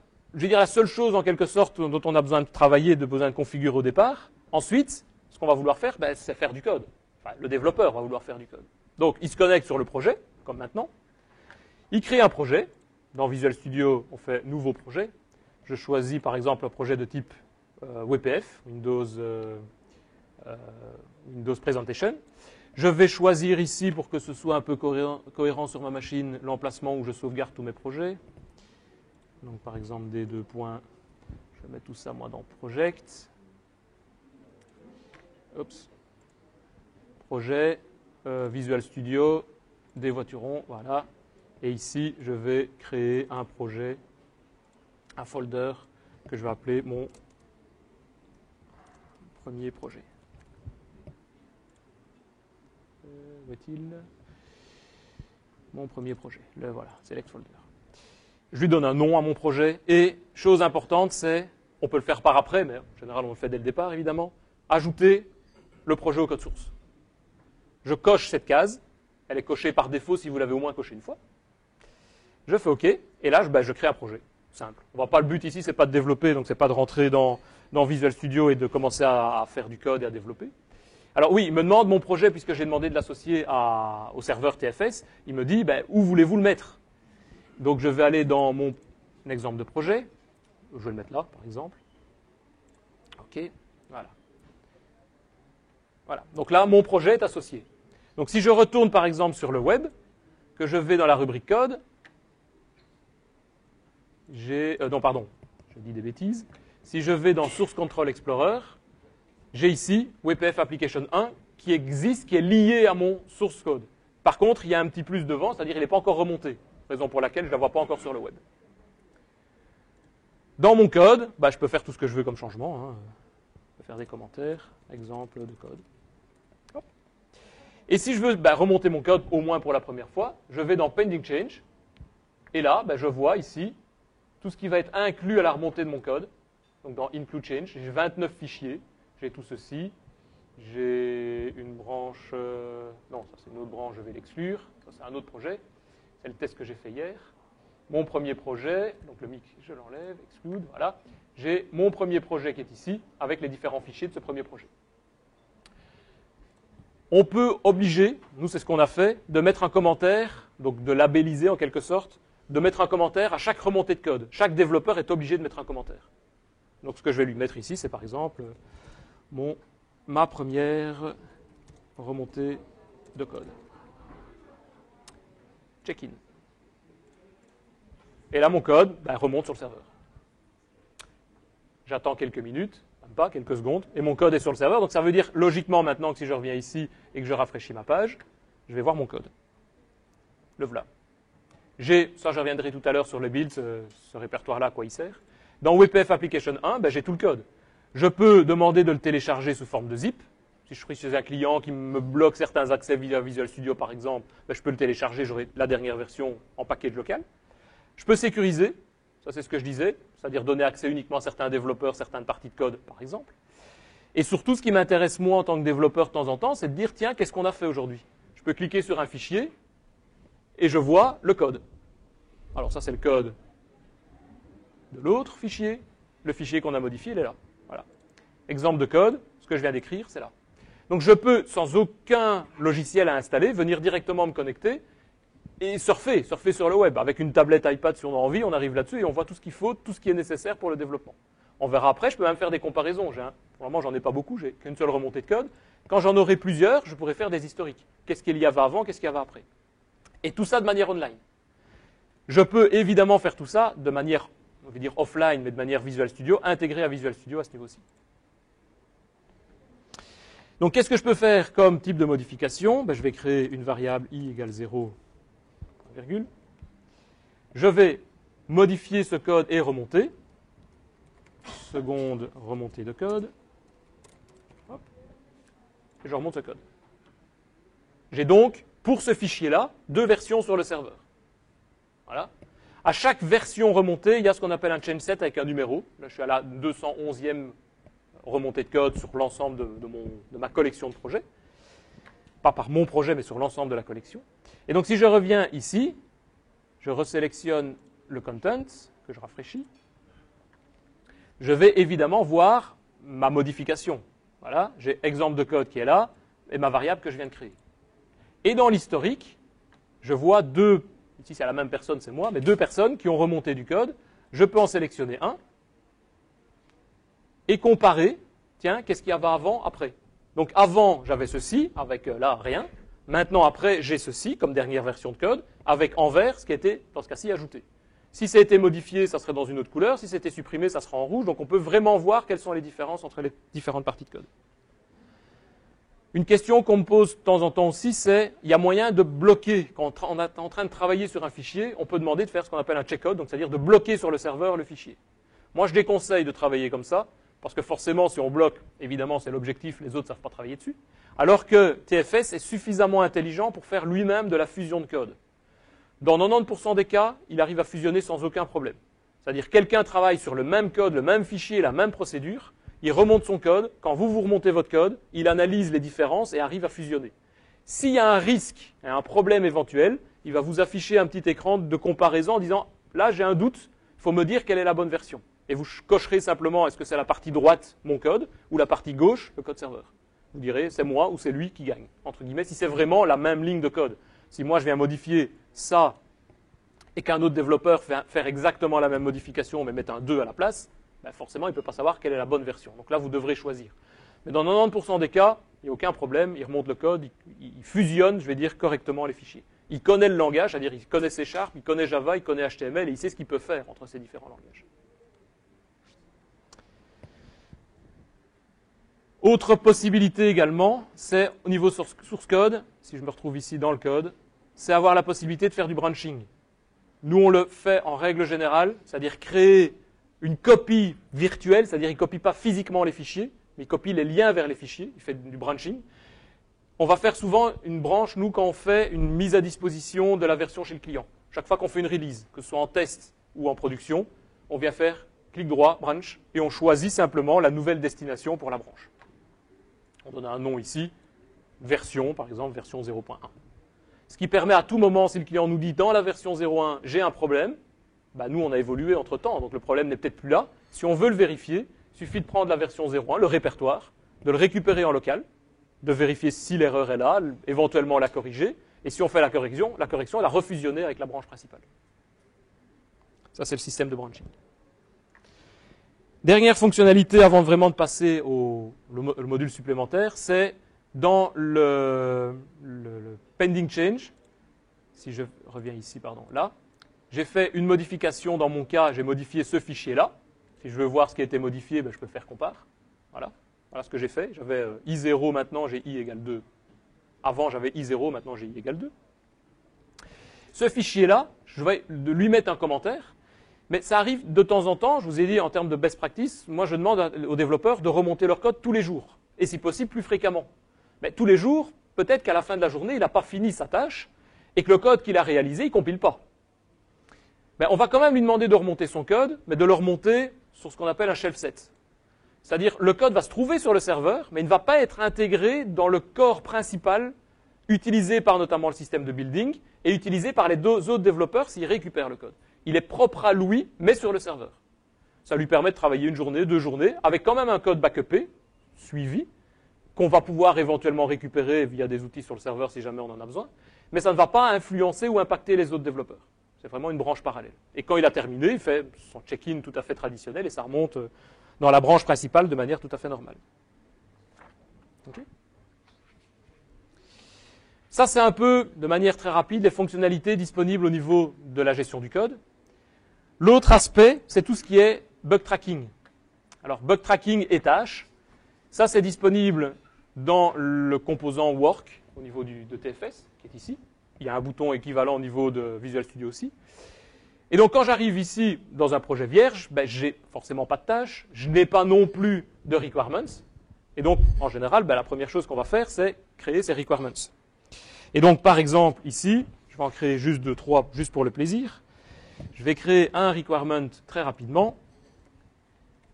seule chose, en quelque sorte, dont on a besoin de travailler, besoin de configurer au départ. Ensuite, ce qu'on va vouloir faire, c'est faire du code. Enfin, le développeur va vouloir faire du code. Donc, il se connecte sur le projet, comme maintenant. Il crée un projet. Dans Visual Studio, on fait nouveau projet. Je choisis, par exemple, un projet de type WPF, Windows Presentation. Je vais choisir ici, pour que ce soit un peu cohérent sur ma machine, l'emplacement où je sauvegarde tous mes projets. Donc, par exemple, des 2 points, je vais mettre tout ça, moi, dans Project. Projet, Visual Studio, des voiturons, voilà. Et ici, je vais créer un projet, un folder, que je vais appeler mon premier projet. Où est-il? Mon premier projet. Le voilà, select folder. Je lui donne un nom à mon projet. Et chose importante, c'est, on peut le faire par après, mais en général, on le fait dès le départ, évidemment, ajouter le projet au code source. Je coche cette case. Elle est cochée par défaut si vous l'avez au moins coché une fois. Je fais OK. Et là, je crée un projet. Simple. Le but ici, c'est pas de développer, donc c'est pas de rentrer dans Visual Studio et de commencer à faire du code et à développer. Alors oui, il me demande mon projet, puisque j'ai demandé de l'associer au serveur TFS. Il me dit, où voulez-vous le mettre? Donc je vais aller dans mon exemple de projet. Je vais le mettre là, par exemple. OK, voilà. Voilà. Donc là, mon projet est associé. Donc si je retourne par exemple sur le web, que je vais dans la rubrique code, non pardon, je dis des bêtises. Si je vais dans Source Control Explorer, j'ai ici WebPF Application 1 qui existe, qui est lié à mon source code. Par contre, il y a un petit plus devant, c'est-à-dire qu'il n'est pas encore remonté, raison pour laquelle je ne la vois pas encore sur le web. Dans mon code, je peux faire tout ce que je veux comme changement. Hein. Je peux faire des commentaires, exemple de code. Hop. Et si je veux remonter mon code au moins pour la première fois, je vais dans Pending Change, et là, je vois ici tout ce qui va être inclus à la remontée de mon code. Donc dans Include Change, j'ai 29 fichiers, j'ai tout ceci. J'ai une branche, non, ça c'est une autre branche, je vais l'exclure, ça c'est un autre projet, c'est le test que j'ai fait hier. Mon premier projet, donc le mic, je l'enlève, exclude, voilà. J'ai mon premier projet qui est ici, avec les différents fichiers de ce premier projet. On peut obliger, nous c'est ce qu'on a fait, de mettre un commentaire, donc de labelliser en quelque sorte, de mettre un commentaire à chaque remontée de code. Chaque développeur est obligé de mettre un commentaire. Donc ce que je vais lui mettre ici, c'est par exemple ma première remontée de code. Check-in. Et là, mon code remonte sur le serveur. J'attends quelques minutes, même pas, quelques secondes, et mon code est sur le serveur. Donc ça veut dire, logiquement, maintenant que si je reviens ici et que je rafraîchis ma page, je vais voir mon code. Le voilà. Ça je reviendrai tout à l'heure sur le build, ce répertoire-là, à quoi il sert. Dans WebPF Application 1, j'ai tout le code. Je peux demander de le télécharger sous forme de zip. Si je suis chez un client qui me bloque certains accès via Visual Studio, par exemple, je peux le télécharger, j'aurai la dernière version en package local. Je peux sécuriser, ça c'est ce que je disais, c'est-à-dire donner accès uniquement à certains développeurs, certaines parties de code, par exemple. Et surtout, ce qui m'intéresse moi en tant que développeur de temps en temps, c'est de dire, tiens, qu'est-ce qu'on a fait aujourd'hui? Je peux cliquer sur un fichier et je vois le code. Alors ça, c'est le code de l'autre fichier. Le fichier qu'on a modifié, il est là. Voilà. Exemple de code, ce que je viens d'écrire, c'est là. Donc je peux, sans aucun logiciel à installer, venir directement me connecter et surfer sur le web. Avec une tablette iPad, si on a envie, on arrive là-dessus et on voit tout ce qu'il faut, tout ce qui est nécessaire pour le développement. On verra après, je peux même faire des comparaisons. Pour le moment, j'en ai pas beaucoup, j'ai qu'une seule remontée de code. Quand j'en aurai plusieurs, je pourrai faire des historiques. Qu'est-ce qu'il y avait avant, qu'est-ce qu'il y avait après. Et tout ça de manière online. Je peux évidemment faire tout ça de manière, on va dire offline, mais de manière Visual Studio, intégré à Visual Studio à ce niveau-ci. Donc, qu'est-ce que je peux faire comme type de modification? Je vais créer une variable i égale 0, virgule. Je vais modifier ce code et remonter. Seconde remontée de code. Hop. Et je remonte ce code. J'ai donc, pour ce fichier-là, 2 versions sur le serveur. Voilà. À chaque version remontée, il y a ce qu'on appelle un change set avec un numéro. Là, je suis à la 211e remontée de code sur l'ensemble de ma collection de projets. Pas par mon projet, mais sur l'ensemble de la collection. Et donc, si je reviens ici, je resélectionne le content, que je rafraîchis. Je vais évidemment voir ma modification. Voilà, j'ai exemple de code qui est là, et ma variable que je viens de créer. Et dans l'historique, je vois 2, ici c'est la même personne, c'est moi, mais 2 personnes qui ont remonté du code. Je peux en sélectionner un et comparer, tiens, qu'est-ce qu'il y avait avant, après. Donc avant, j'avais ceci, avec là, rien. Maintenant, après, j'ai ceci, comme dernière version de code, avec en vert, ce qui a été, dans ce cas-ci, ajouté. Si ça a été modifié, ça serait dans une autre couleur. Si c'était supprimé, ça sera en rouge. Donc on peut vraiment voir quelles sont les différences entre les différentes parties de code. Une question qu'on me pose de temps en temps aussi, c'est, il y a moyen de bloquer, quand on est en train de travailler sur un fichier, on peut demander de faire ce qu'on appelle un check-out, donc c'est-à-dire de bloquer sur le serveur le fichier. Moi, je déconseille de travailler comme ça, parce que forcément, si on bloque, évidemment, c'est l'objectif, les autres ne savent pas travailler dessus, alors que TFS est suffisamment intelligent pour faire lui-même de la fusion de code. Dans 90% des cas, il arrive à fusionner sans aucun problème. C'est-à-dire quelqu'un travaille sur le même code, le même fichier, la même procédure, il remonte son code, quand vous remontez votre code, il analyse les différences et arrive à fusionner. S'il y a un risque, un problème éventuel, il va vous afficher un petit écran de comparaison en disant « là j'ai un doute, il faut me dire quelle est la bonne version ». Et vous cocherez simplement est-ce que c'est la partie droite, mon code, ou la partie gauche, le code serveur. Vous direz c'est moi ou c'est lui qui gagne, entre guillemets, si c'est vraiment la même ligne de code. Si moi je viens modifier ça et qu'un autre développeur fait faire exactement la même modification mais mettre un 2 à la place, forcément il ne peut pas savoir quelle est la bonne version. Donc là vous devrez choisir. Mais dans 90% des cas, il n'y a aucun problème, il remonte le code, il fusionne, je vais dire, correctement les fichiers. Il connaît le langage, c'est-à-dire il connaît C#, il connaît Java, il connaît HTML, et il sait ce qu'il peut faire entre ces différents langages. Autre possibilité également, c'est au niveau source code, si je me retrouve ici dans le code, c'est avoir la possibilité de faire du branching. Nous, on le fait en règle générale, c'est-à-dire créer une copie virtuelle, c'est-à-dire il ne copie pas physiquement les fichiers, mais il copie les liens vers les fichiers, il fait du branching. On va faire souvent une branche, nous, quand on fait une mise à disposition de la version chez le client. Chaque fois qu'on fait une release, que ce soit en test ou en production, on vient faire clic droit, branch, et on choisit simplement la nouvelle destination pour la branche. On donne un nom ici, version, par exemple, version 0.1. Ce qui permet à tout moment, si le client nous dit dans la version 0.1, j'ai un problème, bah nous, on a évolué entre-temps, donc le problème n'est peut-être plus là. Si on veut le vérifier, il suffit de prendre la version 0.1, le répertoire, de le récupérer en local, de vérifier si l'erreur est là, éventuellement la corriger, et si on fait la correction, la refusionner avec la branche principale. Ça, c'est le système de branching. Dernière fonctionnalité avant vraiment de passer au module supplémentaire, c'est dans le pending change, si je reviens ici, pardon, là, j'ai fait une modification dans mon cas, j'ai modifié ce fichier-là. Si je veux voir ce qui a été modifié, ben, je peux faire compare. Voilà. Voilà ce que j'ai fait. J'avais i0, maintenant j'ai i égale 2. Avant j'avais i0, maintenant j'ai i égale 2. Ce fichier-là, je vais lui mettre un commentaire. Mais ça arrive de temps en temps, je vous ai dit en termes de best practice, moi je demande aux développeurs de remonter leur code tous les jours, et si possible plus fréquemment. Mais tous les jours, peut-être qu'à la fin de la journée, il n'a pas fini sa tâche, et que le code qu'il a réalisé, il ne compile pas. Mais on va quand même lui demander de remonter son code, mais de le remonter sur ce qu'on appelle un shelf set. C'est-à-dire le code va se trouver sur le serveur, mais il ne va pas être intégré dans le corps principal, utilisé par notamment le système de building, et utilisé par les deux autres développeurs s'ils récupèrent le code. Il est propre à lui, mais sur le serveur. Ça lui permet de travailler une journée, 2 journées, avec quand même un code backupé, suivi, qu'on va pouvoir éventuellement récupérer via des outils sur le serveur si jamais on en a besoin, mais ça ne va pas influencer ou impacter les autres développeurs. C'est vraiment une branche parallèle. Et quand il a terminé, il fait son check-in tout à fait traditionnel et ça remonte dans la branche principale de manière tout à fait normale. Okay. Ça, c'est un peu, de manière très rapide, les fonctionnalités disponibles au niveau de la gestion du code. L'autre aspect, c'est tout ce qui est bug tracking. Alors, bug tracking et tâches, ça, c'est disponible dans le composant work, au niveau de TFS, qui est ici. Il y a un bouton équivalent au niveau de Visual Studio aussi. Et donc, quand j'arrive ici dans un projet vierge, ben, j'ai forcément pas de tâches, je n'ai pas non plus de requirements. Et donc, en général, ben, la première chose qu'on va faire, c'est créer ces requirements. Et donc, par exemple, ici, je vais en créer juste 2, 3, juste pour le plaisir. Je vais créer un requirement très rapidement.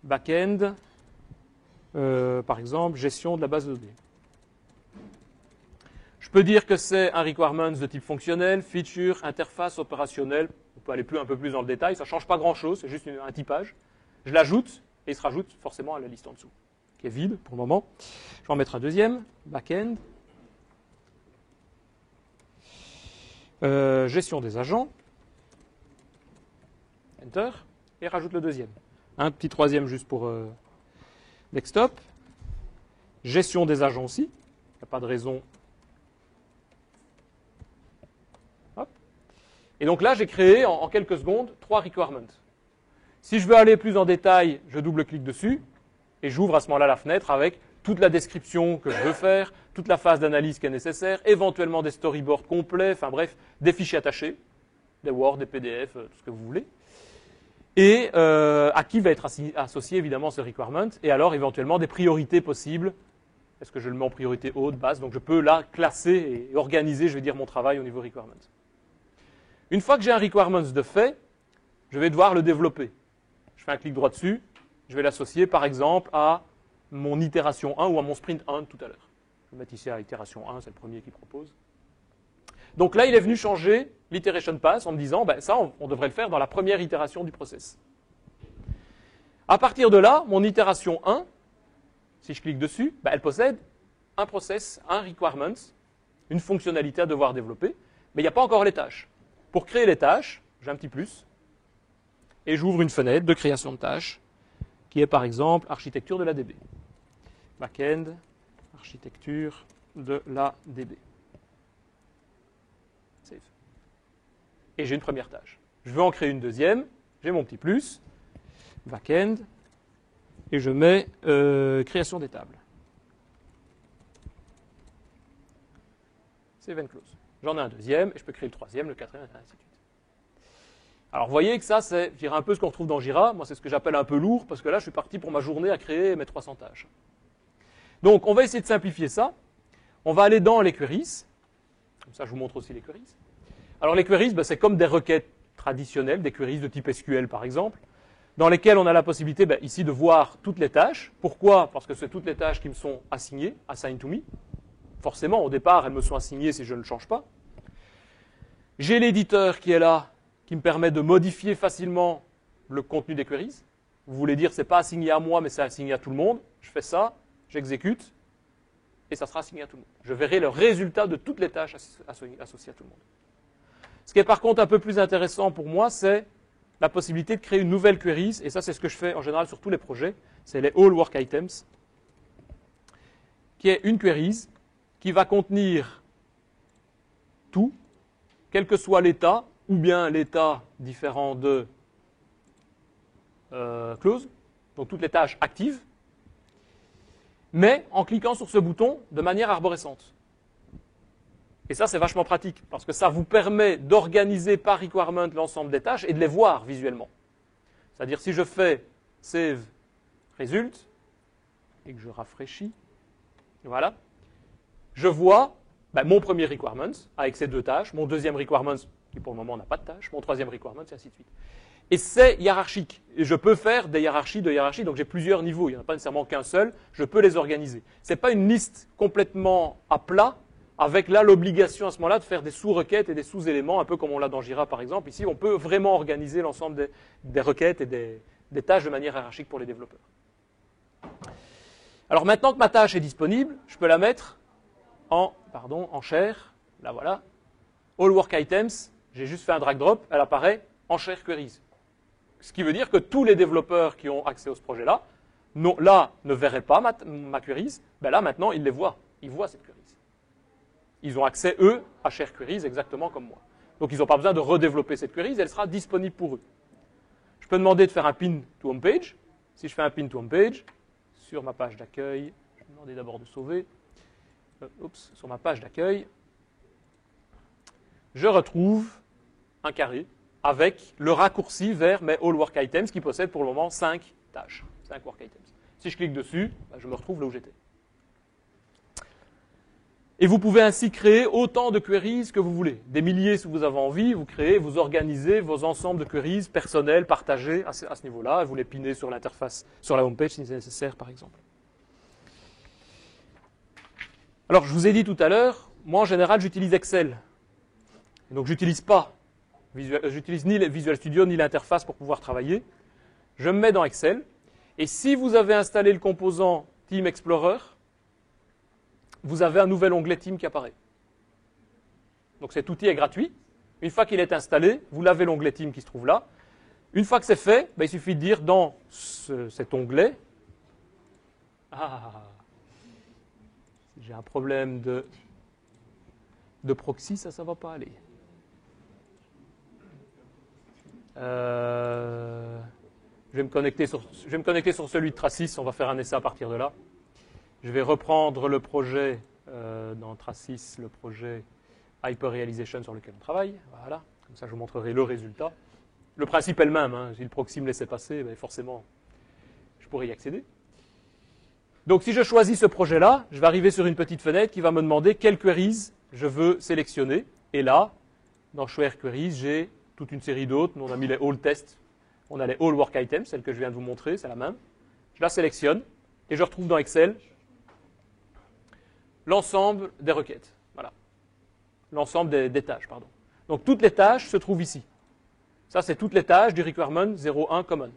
Backend, par exemple, gestion de la base de données. Je peux dire que c'est un requirement de type fonctionnel, feature, interface, opérationnel. On peut aller un peu plus dans le détail. Ça ne change pas grand-chose, c'est juste un typage. Je l'ajoute et il se rajoute forcément à la liste en dessous, qui est vide pour le moment. Je vais en mettre un deuxième, backend. Gestion des agents. Enter. Et rajoute le deuxième. Un petit troisième juste pour desktop. Gestion des agents aussi. Il n'y a pas de raison. Hop. Et donc là, j'ai créé en quelques secondes 3 requirements. Si je veux aller plus en détail, je double-clique dessus et j'ouvre à ce moment-là la fenêtre avec toute la description que je veux faire, toute la phase d'analyse qui est nécessaire, éventuellement des storyboards complets, enfin bref, des fichiers attachés, des Word, des PDF, tout ce que vous voulez. Et à qui va être associé évidemment ce requirement, et alors éventuellement des priorités possibles. Est-ce que je le mets en priorité haute, basse? Donc je peux là classer et organiser, je vais dire, mon travail au niveau requirement. Une fois que j'ai un requirement de fait, je vais devoir le développer. Je fais un clic droit dessus, je vais l'associer par exemple à mon itération 1 ou à mon sprint 1 de tout à l'heure. Je vais mettre ici à itération 1, c'est le premier qui propose. Donc là, il est venu changer l'iteration pass en me disant, ben, ça, on devrait le faire dans la première itération du process. À partir de là, mon itération 1, si je clique dessus, ben, elle possède un process, un requirement, une fonctionnalité à devoir développer, mais il n'y a pas encore les tâches. Pour créer les tâches, j'ai un petit plus, et j'ouvre une fenêtre de création de tâches, qui est par exemple architecture de la DB. Backend, architecture de la DB. Save. Et j'ai une première tâche. Je veux en créer une deuxième. J'ai mon petit plus, backend, et je mets création des tables. Save and close. J'en ai un deuxième, et je peux créer le troisième, le quatrième, et ainsi de suite. Alors, vous voyez que ça, c'est un peu ce qu'on retrouve dans Jira. Moi, c'est ce que j'appelle un peu lourd, parce que là, je suis parti pour ma journée à créer mes 300 tâches. Donc, on va essayer de simplifier ça. On va aller dans les queries. Comme ça, je vous montre aussi les queries. Alors, les queries, c'est comme des requêtes traditionnelles, des queries de type SQL, par exemple, dans lesquelles on a la possibilité, ici, de voir toutes les tâches. Pourquoi? Parce que c'est toutes les tâches qui me sont assignées, assigned to me. Forcément, au départ, elles me sont assignées si je ne change pas. J'ai l'éditeur qui est là, qui me permet de modifier facilement le contenu des queries. Vous voulez dire, c'est pas assigné à moi, mais c'est assigné à tout le monde. Je fais ça, j'exécute, et ça sera assigné à tout le monde. Je verrai le résultat de toutes les tâches associées à tout le monde. Ce qui est par contre un peu plus intéressant pour moi, c'est la possibilité de créer une nouvelle query, et ça c'est ce que je fais en général sur tous les projets, c'est les All Work Items, qui est une query qui va contenir tout, quel que soit l'état, ou bien l'état différent de close, donc toutes les tâches actives, mais en cliquant sur ce bouton de manière arborescente. Et ça, c'est vachement pratique, parce que ça vous permet d'organiser par requirement l'ensemble des tâches et de les voir visuellement. C'est-à-dire, si je fais save result, et que je rafraîchis, voilà, je vois mon premier requirement avec ces deux tâches, mon deuxième requirement qui pour le moment n'a pas de tâche, mon troisième requirement, et ainsi de suite. Et c'est hiérarchique. Et je peux faire des hiérarchies de hiérarchies, donc j'ai plusieurs niveaux, il n'y en a pas nécessairement qu'un seul, je peux les organiser. Ce n'est pas une liste complètement à plat, avec là l'obligation à ce moment-là de faire des sous-requêtes et des sous-éléments, un peu comme on l'a dans Jira par exemple. Ici, on peut vraiment organiser l'ensemble des requêtes et des tâches de manière hiérarchique pour les développeurs. Alors maintenant que ma tâche est disponible, je peux la mettre en share, là voilà, All Work Items, j'ai juste fait un drag-drop, elle apparaît en share queries. Ce qui veut dire que tous les développeurs qui ont accès à ce projet-là, là, ne verraient pas ma queries, là maintenant, ils les voient, ils voient cette queries. Ils ont accès, eux, à share queries exactement comme moi. Donc ils n'ont pas besoin de redévelopper cette queries, elle sera disponible pour eux. Je peux demander de faire un pin to home page. Si je fais un pin to home page, sur ma page d'accueil, je vais demander d'abord de sauver, sur ma page d'accueil, je retrouve un carré avec le raccourci vers mes All Work Items qui possède pour le moment 5 tâches, 5 Work Items. Si je clique dessus, je me retrouve là où j'étais. Et vous pouvez ainsi créer autant de queries que vous voulez. Des milliers si vous avez envie, vous créez, vous organisez vos ensembles de queries personnels, partagés à ce niveau-là, et vous les pinez sur l'interface, sur la homepage si c'est nécessaire par exemple. Alors je vous ai dit tout à l'heure, moi en général j'utilise Excel. Et donc j'utilise ni Visual Studio ni l'interface pour pouvoir travailler. Je me mets dans Excel, et si vous avez installé le composant Team Explorer, vous avez un nouvel onglet Team qui apparaît. Donc cet outil est gratuit. Une fois qu'il est installé, vous l'avez l'onglet Team qui se trouve là. Une fois que c'est fait, il suffit de dire dans cet onglet, j'ai un problème de proxy, ça ne va pas aller. Je vais me connecter sur celui de Tracis, on va faire un essai à partir de là. Je vais reprendre le projet dans Tracis, le projet Hyper-Realization sur lequel on travaille. Voilà, comme ça je vous montrerai le résultat. Le principe est le même, si le proxy me laissait passer, forcément je pourrais y accéder. Donc si je choisis ce projet-là, je vais arriver sur une petite fenêtre qui va me demander quelles queries je veux sélectionner. Et là, dans Share Queries, j'ai toute une série d'autres. On a mis les All Tests, on a les All Work Items, celle que je viens de vous montrer, c'est la même. Je la sélectionne et je retrouve dans Excel l'ensemble des requêtes. Voilà. L'ensemble des tâches, pardon. Donc toutes les tâches se trouvent ici. Ça, c'est toutes les tâches du requirement 01 common.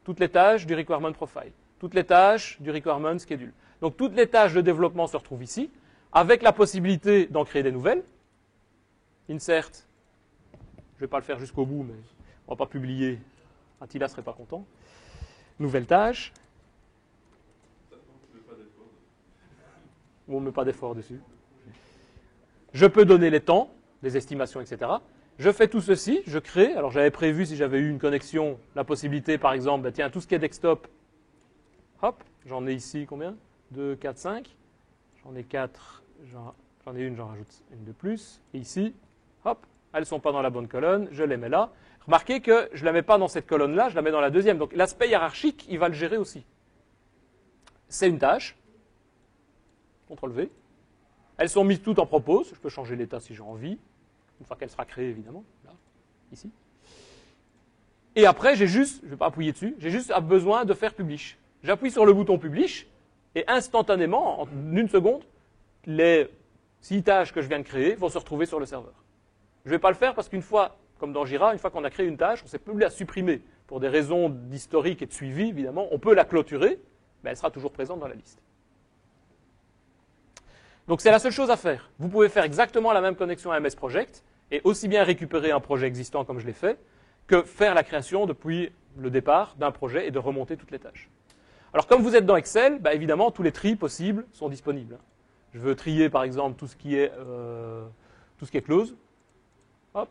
Toutes les tâches du requirement profile. Toutes les tâches du requirement schedule. Donc toutes les tâches de développement se retrouvent ici, avec la possibilité d'en créer des nouvelles. Insert. Je ne vais pas le faire jusqu'au bout, mais on ne va pas publier. Attila ne serait pas content. Nouvelle tâche. où on ne met pas d'effort dessus. Je peux donner les temps, des estimations, etc. Je fais tout ceci, je crée. Alors j'avais prévu, si j'avais eu une connexion, la possibilité, par exemple, ben, tiens, tout ce qui est desktop, hop, j'en ai ici combien 2, 4, 5. J'en ai 4, j'en ai une, j'en rajoute une de plus. Et ici, hop, elles ne sont pas dans la bonne colonne, je les mets là. Remarquez que je ne la mets pas dans cette colonne-là, je la mets dans la deuxième. Donc l'aspect hiérarchique, il va le gérer aussi. C'est une tâche. CTRL V. Elles sont mises toutes en propose. Je peux changer l'état si j'ai envie. Une fois qu'elle sera créée, évidemment. Là, ici. Et après, j'ai juste, je ne vais pas appuyer dessus, j'ai juste besoin de faire Publish. J'appuie sur le bouton Publish et instantanément, en une seconde, les 6 tâches que je viens de créer vont se retrouver sur le serveur. Je ne vais pas le faire parce qu'une fois, comme dans Jira, une fois qu'on a créé une tâche, on ne sait plus la supprimer. Pour des raisons d'historique et de suivi, évidemment, on peut la clôturer, mais elle sera toujours présente dans la liste. Donc c'est la seule chose à faire. Vous pouvez faire exactement la même connexion à MS Project et aussi bien récupérer un projet existant comme je l'ai fait, que faire la création depuis le départ d'un projet et de remonter toutes les tâches. Alors comme vous êtes dans Excel, bah, évidemment tous les tris possibles sont disponibles. Je veux trier par exemple tout ce qui est close. Hop,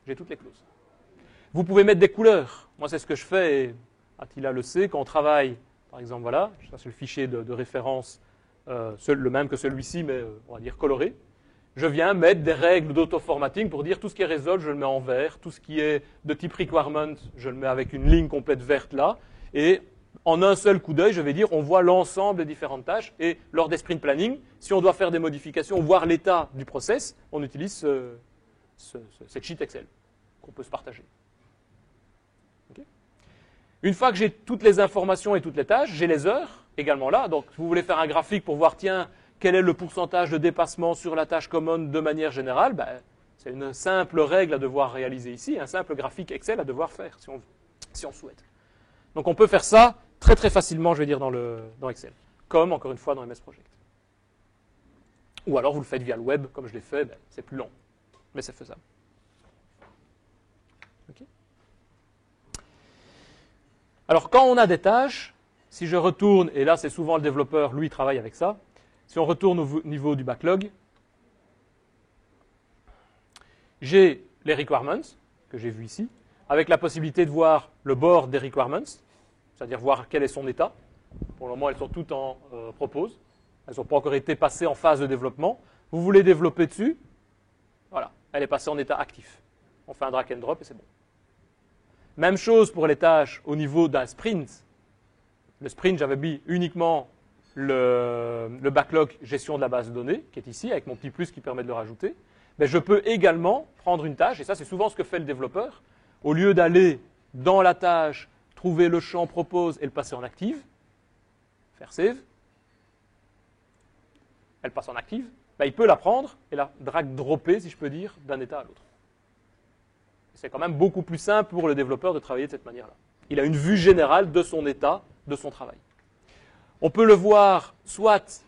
j'ai toutes les clauses. Vous pouvez mettre des couleurs. Moi c'est ce que je fais et Attila le sait. Quand on travaille, par exemple voilà, ça c'est le fichier de référence, le même que celui-ci mais on va dire coloré. Je viens mettre des règles d'auto-formatting pour dire tout ce qui est result, je le mets en vert. Tout ce qui est de type requirement, je le mets avec une ligne complète verte là. Et en un seul coup d'œil, je vais dire, on voit l'ensemble des différentes tâches. Et lors des sprint planning, si on doit faire des modifications, voir l'état du process, on utilise cette sheet Excel qu'on peut se partager. Okay. Une fois que j'ai toutes les informations et toutes les tâches, j'ai les heures également là. Donc, vous voulez faire un graphique pour voir, tiens, quel est le pourcentage de dépassement sur la tâche common de manière générale, ben, c'est une simple règle à devoir réaliser ici, un simple graphique Excel à devoir faire si on souhaite. Donc on peut faire ça très très facilement, je vais dire, dans Excel, comme encore une fois dans MS Project. Ou alors vous le faites via le web, comme je l'ai fait, ben, c'est plus long, mais c'est faisable. Okay. Alors quand on a des tâches, si je retourne, et là c'est souvent le développeur, lui il travaille avec ça, si on retourne au niveau du backlog, j'ai les requirements, que j'ai vu ici, avec la possibilité de voir le board des requirements, c'est-à-dire voir quel est son état. Pour le moment, elles sont toutes en propose. Elles n'ont pas encore été passées en phase de développement. Vous voulez développer dessus, voilà, elle est passée en état actif. On fait un drag and drop et c'est bon. Même chose pour les tâches au niveau d'un sprint. Le sprint, j'avais mis uniquement le backlog gestion de la base de données, qui est ici, avec mon petit plus qui permet de le rajouter. Mais je peux également prendre une tâche, et ça c'est souvent ce que fait le développeur, au lieu d'aller dans la tâche, trouver le champ propose et le passer en active, faire save, elle passe en active, ben, il peut la prendre et la drag-dropper, si je peux dire, d'un état à l'autre. C'est quand même beaucoup plus simple pour le développeur de travailler de cette manière-là. Il a une vue générale de son état, de son travail. On peut le voir soit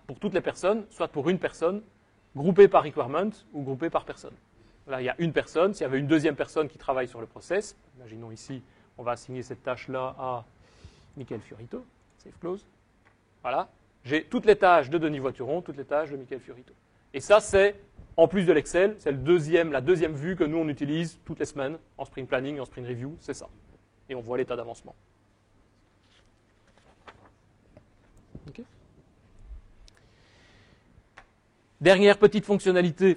pour toutes les personnes, soit pour une personne, groupé par requirement ou groupé par personne. Là, il y a une personne. S'il y avait une deuxième personne qui travaille sur le process, imaginons ici, on va assigner cette tâche-là à Michael Fiorito, save close. Voilà. J'ai toutes les tâches de Denis Voituron, toutes les tâches de Michael Fiorito. Et ça, c'est, en plus de l'Excel, c'est la deuxième vue que nous, on utilise toutes les semaines, en sprint planning, en sprint review, c'est ça. Et on voit l'état d'avancement. Okay. Dernière fonctionnalité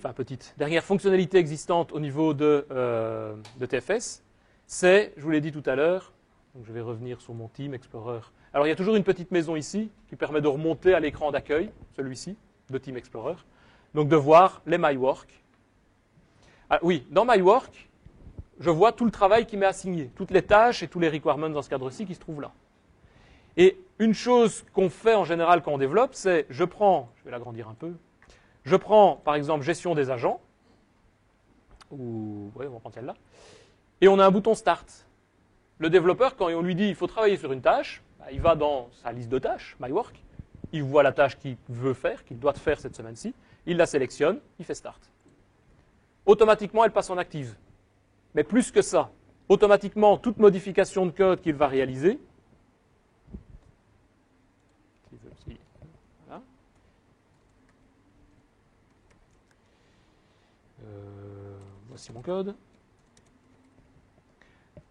existante au niveau de TFS, c'est, je vous l'ai dit tout à l'heure, donc je vais revenir sur mon Team Explorer. Alors il y a toujours une petite maison ici qui permet de remonter à l'écran d'accueil, celui-ci, de Team Explorer, donc de voir les My Work. Ah, oui, dans My Work, je vois tout le travail qui m'est assigné, toutes les tâches et tous les requirements dans ce cadre-ci qui se trouvent là. Et une chose qu'on fait en général quand on développe, c'est je vais l'agrandir un peu, je prends par exemple gestion des agents, ou oui, on va prendre celle-là, et on a un bouton Start. Le développeur, quand on lui dit il faut travailler sur une tâche, il va dans sa liste de tâches, My Work, il voit la tâche qu'il veut faire, qu'il doit faire cette semaine-ci, il la sélectionne, il fait Start. Automatiquement, elle passe en active. Mais plus que ça, automatiquement, toute modification de code qu'il va réaliser, voilà, Voici mon code.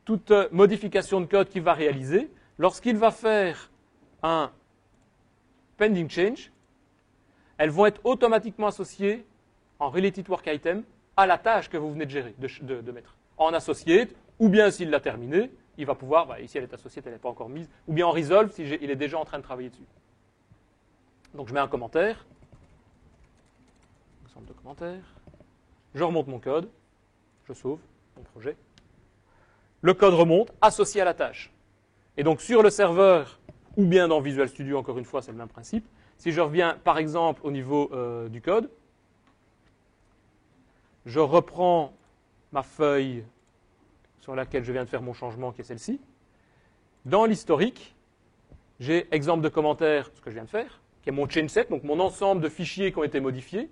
Toute modification de code qu'il va réaliser, lorsqu'il va faire un pending change, elles vont être automatiquement associées en related work item à la tâche que vous venez de gérer, de mettre. En associate, ou bien s'il l'a terminé, il va pouvoir, ici elle est associée, elle n'est pas encore mise, ou bien en resolve si il est déjà en train de travailler dessus. Donc je mets un commentaire, ensemble de commentaires, je remonte mon code, je sauve mon projet. Le code remonte, associé à la tâche. Et donc sur le serveur, ou bien dans Visual Studio, encore une fois, c'est le même principe. Si je reviens par exemple au niveau du code, je reprends ma feuille sur laquelle je viens de faire mon changement, qui est celle-ci. Dans l'historique, j'ai exemple de commentaire, ce que je viens de faire, qui est mon change set, donc mon ensemble de fichiers qui ont été modifiés.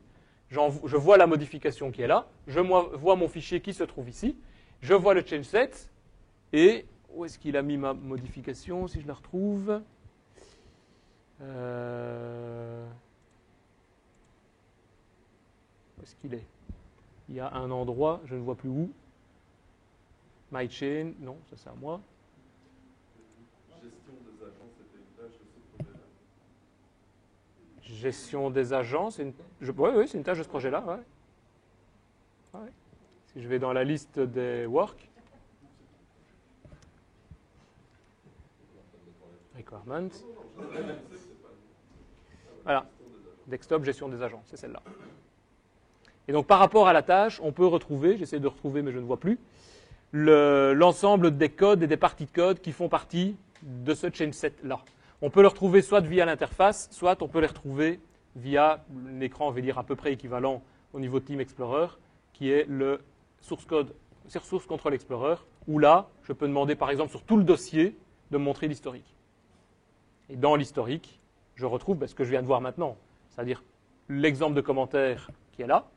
Je vois la modification qui est là, je vois mon fichier qui se trouve ici, je vois le change set, et où est-ce qu'il a mis ma modification, si je la retrouve où est-ce qu'il est? Il y a un endroit, je ne vois plus où. My chain, non, ça c'est à moi. Gestion des agents, c'était une tâche de ce projet-là. Gestion des agents, c'est oui, c'est une tâche de ce projet-là. Ouais. Ouais. Si je vais dans la liste des work, requirements, voilà, desktop, gestion des agents, c'est celle-là. Et donc par rapport à la tâche, on peut retrouver, j'essaie de retrouver mais je ne vois plus, l'ensemble des codes et des parties de code qui font partie de ce change set-là. On peut le retrouver soit via l'interface, soit on peut les retrouver via un écran, on va dire, à peu près équivalent au niveau de Team Explorer, qui est le source control explorer, où là, je peux demander par exemple sur tout le dossier de me montrer l'historique. Et dans l'historique, je retrouve ce que je viens de voir maintenant, c'est-à-dire l'exemple de commentaire qui est là,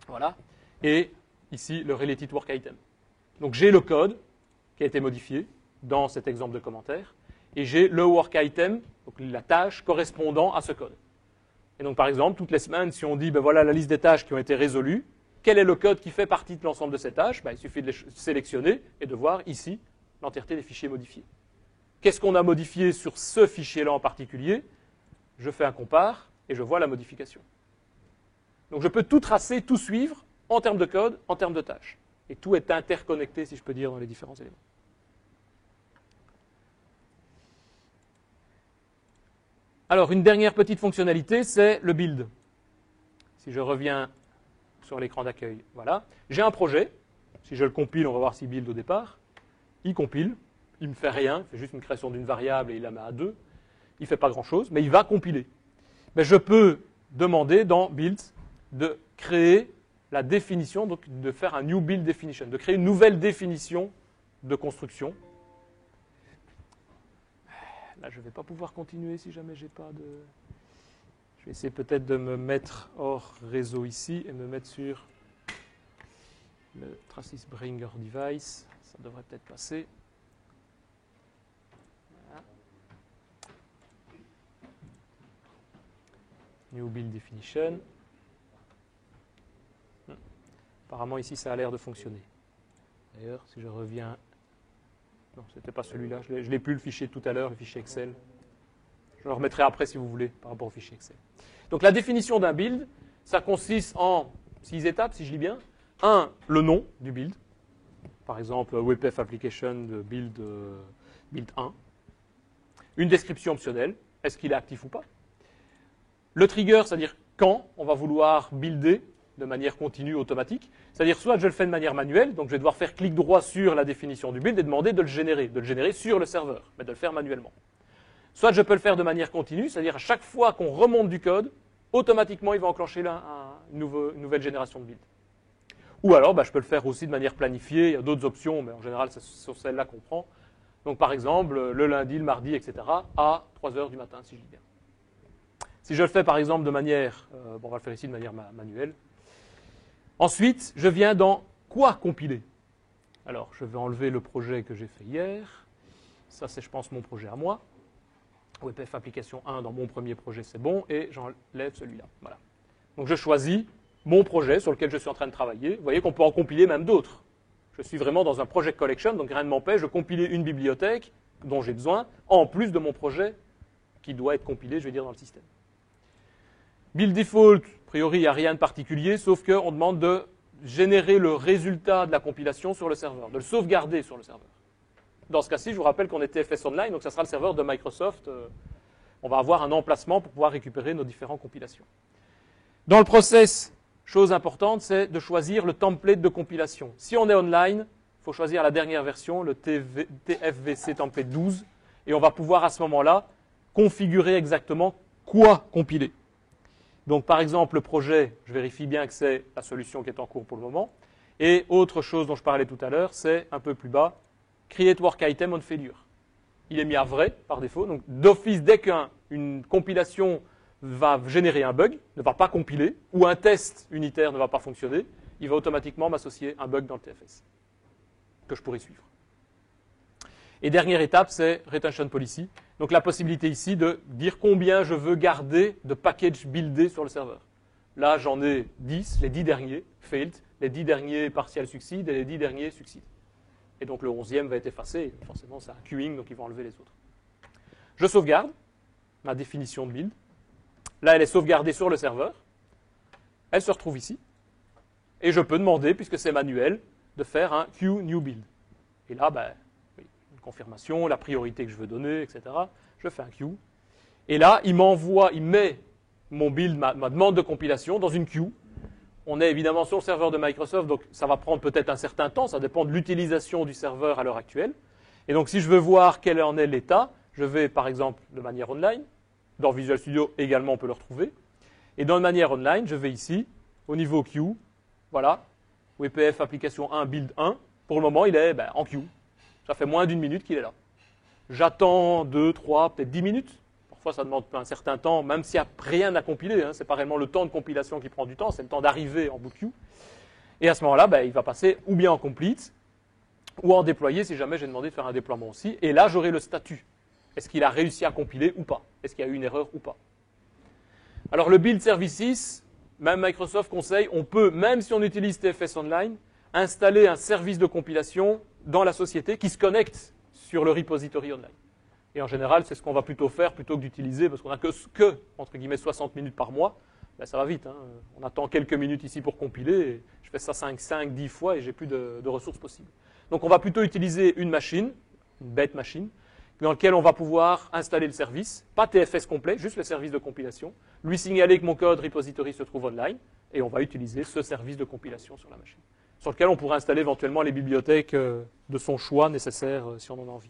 voilà, et ici le related work item. Donc j'ai le code qui a été modifié dans cet exemple de commentaire, et j'ai le work item, donc la tâche correspondant à ce code. Et donc par exemple, toutes les semaines, si on dit, voilà la liste des tâches qui ont été résolues, quel est le code qui fait partie de l'ensemble de ces tâches? Il suffit de les sélectionner et de voir ici l'entièreté des fichiers modifiés. Qu'est-ce qu'on a modifié sur ce fichier-là en particulier? Je fais un compare et je vois la modification. Donc je peux tout tracer, tout suivre en termes de code, en termes de tâches. Et tout est interconnecté, si je peux dire, dans les différents éléments. Alors, une dernière petite fonctionnalité, c'est le build. Si je reviens sur l'écran d'accueil, voilà. J'ai un projet. Si je le compile, on va voir s'il build au départ. Il compile. Il ne me fait rien. Il fait juste une création d'une variable et il la met à 2. Il ne fait pas grand-chose, mais il va compiler. Mais je peux demander dans build de créer la définition, donc de faire un new build definition, de créer une nouvelle définition de construction. Là, je ne vais pas pouvoir continuer si jamais j'ai pas de... Je vais essayer peut-être de me mettre hors réseau ici et me mettre sur le Traces Bringer Device. Ça devrait peut-être passer. Voilà. New build definition. Apparemment, ici, ça a l'air de fonctionner. D'ailleurs, si je reviens... Non, ce n'était pas celui-là. Je l'ai plus, le fichier de tout à l'heure, le fichier Excel. Je le remettrai après, si vous voulez, par rapport au fichier Excel. Donc, la définition d'un build, ça consiste en 6 étapes, si je lis bien. 1, le nom du build. Par exemple, WebPath Application de build 1. Une description optionnelle. Est-ce qu'il est actif ou pas? Le trigger, c'est-à-dire quand on va vouloir builder de manière continue, automatique. C'est-à-dire soit je le fais de manière manuelle, donc je vais devoir faire clic droit sur la définition du build et demander de le générer sur le serveur, mais de le faire manuellement. Soit je peux le faire de manière continue, c'est-à-dire à chaque fois qu'on remonte du code, automatiquement il va enclencher là une nouvelle génération de build. Ou alors je peux le faire aussi de manière planifiée, il y a d'autres options, mais en général c'est sur celle-là qu'on prend. Donc par exemple, le lundi, le mardi, etc. à 3h du matin, si je lis bien. Si je le fais par exemple de manière, on va le faire ici de manière manuelle. Ensuite, je viens dans quoi compiler. Alors, je vais enlever le projet que j'ai fait hier. Ça, c'est, je pense, mon projet à moi. WebPath Application 1, dans mon premier projet, c'est bon. Et j'enlève celui-là. Voilà. Donc, je choisis mon projet sur lequel je suis en train de travailler. Vous voyez qu'on peut en compiler même d'autres. Je suis vraiment dans un project collection, donc rien ne m'empêche de compiler une bibliothèque dont j'ai besoin, en plus de mon projet qui doit être compilé, je vais dire, dans le système. Build default, a priori, il n'y a rien de particulier, sauf qu'on demande de générer le résultat de la compilation sur le serveur, de le sauvegarder sur le serveur. Dans ce cas-ci, je vous rappelle qu'on est TFS Online, donc ça sera le serveur de Microsoft. On va avoir un emplacement pour pouvoir récupérer nos différentes compilations. Dans le process, chose importante, c'est de choisir le template de compilation. Si on est online, il faut choisir la dernière version, le TFVC template 12, et on va pouvoir à ce moment-là configurer exactement quoi compiler. Donc par exemple, le projet, je vérifie bien que c'est la solution qui est en cours pour le moment. Et autre chose dont je parlais tout à l'heure, c'est un peu plus bas, Create Work Item on Failure. Il est mis à vrai par défaut, donc d'office, dès qu'une compilation va générer un bug, ne va pas compiler, ou un test unitaire ne va pas fonctionner, il va automatiquement m'associer un bug dans le TFS, que je pourrai suivre. Et dernière étape, c'est Retention Policy. Donc la possibilité ici de dire combien je veux garder de packages buildés sur le serveur. Là, j'en ai 10, les 10 derniers failed, les 10 derniers partiels succeed et les 10 derniers succeed. Et donc le 11e va être effacé, forcément c'est un queuing, donc ils vont enlever les autres. Je sauvegarde ma définition de build. Là, elle est sauvegardée sur le serveur. Elle se retrouve ici. Et je peux demander, puisque c'est manuel, de faire un queue new build. Et là, une confirmation, la priorité que je veux donner, etc. Je fais un queue. Et là, il met mon build, ma demande de compilation dans une queue. On est évidemment sur le serveur de Microsoft, donc ça va prendre peut-être un certain temps, ça dépend de l'utilisation du serveur à l'heure actuelle. Et donc si je veux voir quel en est l'état, je vais par exemple de manière online. Dans Visual Studio également on peut le retrouver. Et dans de manière online, je vais ici, au niveau queue, voilà, WPF application 1, build 1. Pour le moment, il est en queue. Ça fait moins d'1 minute qu'il est là. J'attends 2, 3, peut-être 10 minutes. Parfois, ça demande un certain temps, même s'il n'y a rien à compiler. Ce n'est pas réellement le temps de compilation qui prend du temps, c'est le temps d'arriver en bout de queue. Et à ce moment-là, il va passer ou bien en complete, ou en déployer si jamais j'ai demandé de faire un déploiement aussi. Et là, j'aurai le statut. Est-ce qu'il a réussi à compiler ou pas? Est-ce qu'il y a eu une erreur ou pas? Alors, le build services, même Microsoft conseille, on peut, même si on utilise TFS Online, installer un service de compilation dans la société qui se connecte sur le repository online. Et en général, c'est ce qu'on va plutôt faire plutôt que d'utiliser, parce qu'on n'a que, entre guillemets, 60 minutes par mois. Ça va vite. On attend quelques minutes ici pour compiler. Et je fais ça 5, 10 fois et j'ai plus de ressources possibles. Donc on va plutôt utiliser une machine, une bête machine, dans laquelle on va pouvoir installer le service, pas TFS complet, juste le service de compilation, lui signaler que mon code repository se trouve online, et on va utiliser ce service de compilation sur la machine, sur lequel on pourra installer éventuellement les bibliothèques de son choix nécessaires si on en a envie.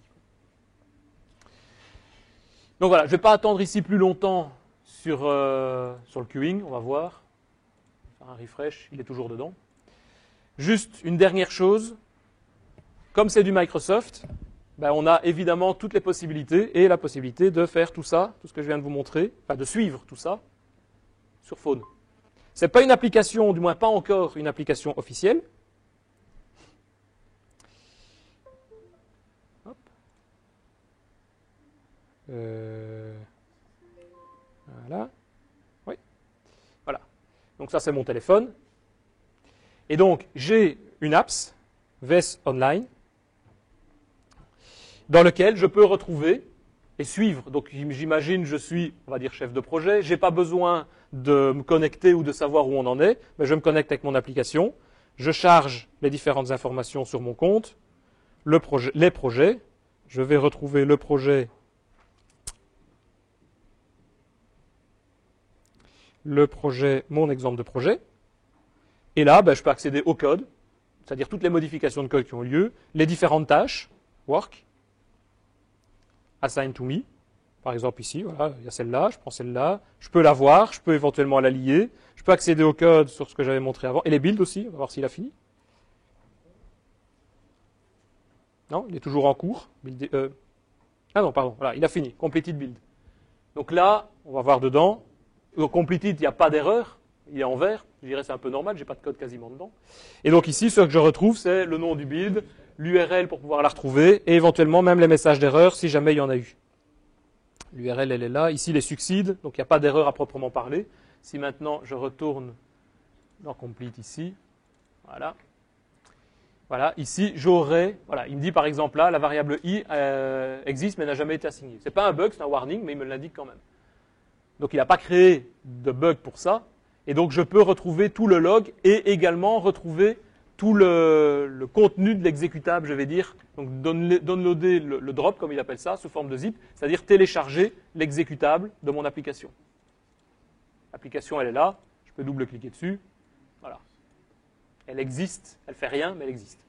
Donc voilà, je ne vais pas attendre ici plus longtemps sur le queuing, on va voir. Faire un refresh, il est toujours dedans. Juste une dernière chose, comme c'est du Microsoft, on a évidemment toutes les possibilités et la possibilité de faire tout ça, tout ce que je viens de vous montrer, de suivre tout ça sur phone. Ce n'est pas une application, du moins pas encore une application officielle. Hop. Voilà. Oui. Voilà. Donc ça, c'est mon téléphone. Et donc, j'ai une apps, VS Online, dans lequel je peux retrouver et suivre. Donc j'imagine, je suis, on va dire, chef de projet, je n'ai pas besoin de me connecter ou de savoir où on en est, mais je me connecte avec mon application, je charge les différentes informations sur mon compte, les projets, je vais retrouver le projet, mon exemple de projet, et là, je peux accéder au code, c'est-à-dire toutes les modifications de code qui ont lieu, les différentes tâches, work, assign to me, par exemple ici, voilà, il y a celle-là, je prends celle-là, je peux la voir, je peux éventuellement la lier, je peux accéder au code sur ce que j'avais montré avant, et les builds aussi, on va voir s'il a fini. Non, il est toujours en cours. Ah non, pardon, voilà, il a fini, completed build. Donc là, on va voir dedans, au completed, il n'y a pas d'erreur, il est en vert, je dirais c'est un peu normal, j'ai pas de code quasiment dedans. Et donc ici, ce que je retrouve, c'est le nom du build, l'URL pour pouvoir la retrouver, et éventuellement même les messages d'erreur si jamais il y en a eu. L'URL, elle est là. Ici, les succèdent, donc il n'y a pas d'erreur à proprement parler. Si maintenant je retourne dans complete ici. Voilà. Voilà, ici, j'aurais, voilà, il me dit par exemple là, la variable i existe mais n'a jamais été assignée. C'est pas un bug, c'est un warning, mais il me l'indique quand même. Donc il n'a pas créé de bug pour ça, et donc je peux retrouver tout le log et également retrouver tout le contenu de l'exécutable, je vais dire, donc downloader le drop, comme il appelle ça, sous forme de zip, c'est-à-dire télécharger l'exécutable de mon application. L'application, elle est là, je peux double-cliquer dessus, voilà. Elle existe, elle ne fait rien, mais elle existe.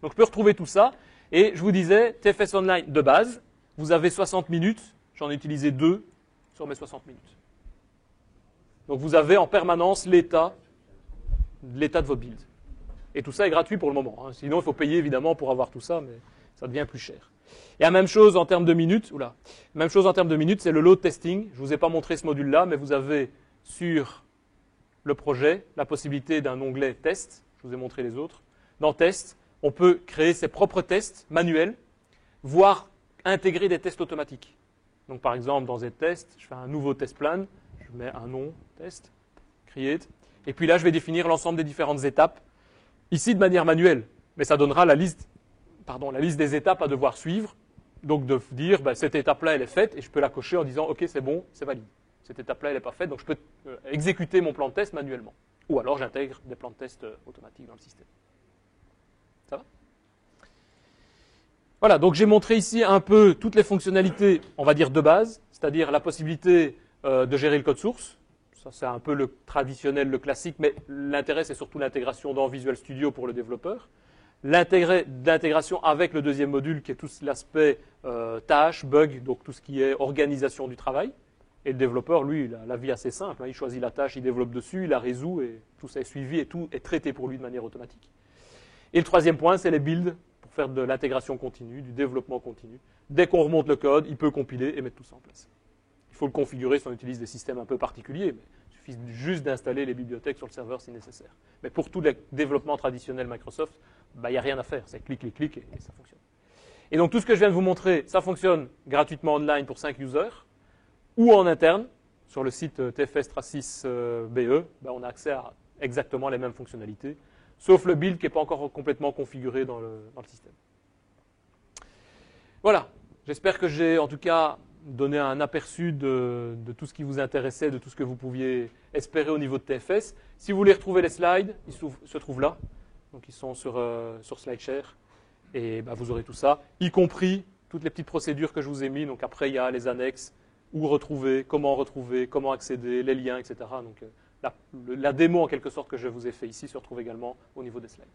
Donc je peux retrouver tout ça, et je vous disais, TFS Online de base, vous avez 60 minutes, j'en ai utilisé 2 sur mes 60 minutes. Donc vous avez en permanence l'état de votre build. Et tout ça est gratuit pour le moment. Hein. Sinon, il faut payer évidemment pour avoir tout ça, mais ça devient plus cher. Et la même chose en termes de minutes, c'est le load testing. Je ne vous ai pas montré ce module-là, mais vous avez sur le projet la possibilité d'un onglet test. Je vous ai montré les autres. Dans test, on peut créer ses propres tests manuels, voire intégrer des tests automatiques. Donc par exemple, dans Z-test, je fais un nouveau test plan, je mets un nom, test, create, et puis là, je vais définir l'ensemble des différentes étapes, ici de manière manuelle, mais ça donnera la liste des étapes à devoir suivre, donc de dire, cette étape-là, elle est faite, et je peux la cocher en disant, ok, c'est bon, c'est valide. Cette étape-là, elle n'est pas faite, donc je peux exécuter mon plan de test manuellement. Ou alors, j'intègre des plans de test automatiques dans le système. Ça va ? Voilà, donc j'ai montré ici un peu toutes les fonctionnalités, on va dire de base, c'est-à-dire la possibilité de gérer le code source. Ça, c'est un peu le traditionnel, le classique, mais l'intérêt, c'est surtout l'intégration dans Visual Studio pour le développeur. L'intégration avec le deuxième module, qui est tout l'aspect tâches, bugs, donc tout ce qui est organisation du travail. Et le développeur, lui, il a la vie assez simple. Hein, il choisit la tâche, il développe dessus, il la résout, et tout ça est suivi, et tout est traité pour lui de manière automatique. Et le troisième point, c'est les builds, pour faire de l'intégration continue, du développement continu. Dès qu'on remonte le code, il peut compiler et mettre tout ça en place. Il faut le configurer si on utilise des systèmes un peu particuliers, mais il suffit juste d'installer les bibliothèques sur le serveur si nécessaire. Mais pour tout le développement traditionnel Microsoft, il n'y a rien à faire. C'est clic, clic, clic, et ça fonctionne. Et donc tout ce que je viens de vous montrer, ça fonctionne gratuitement online pour 5 users, ou en interne, sur le site TFS Tracis BE, on a accès à exactement les mêmes fonctionnalités, sauf le build qui n'est pas encore complètement configuré dans le système. Voilà, j'espère que j'ai en tout cas donné un aperçu de tout ce qui vous intéressait, de tout ce que vous pouviez espérer au niveau de TFS. Si vous voulez retrouver les slides, ils se trouvent là, donc ils sont sur SlideShare, et vous aurez tout ça, y compris toutes les petites procédures que je vous ai mis. Donc après, il y a les annexes, où retrouver, comment accéder, les liens, etc. Donc la démo en quelque sorte que je vous ai fait ici se retrouve également au niveau des slides.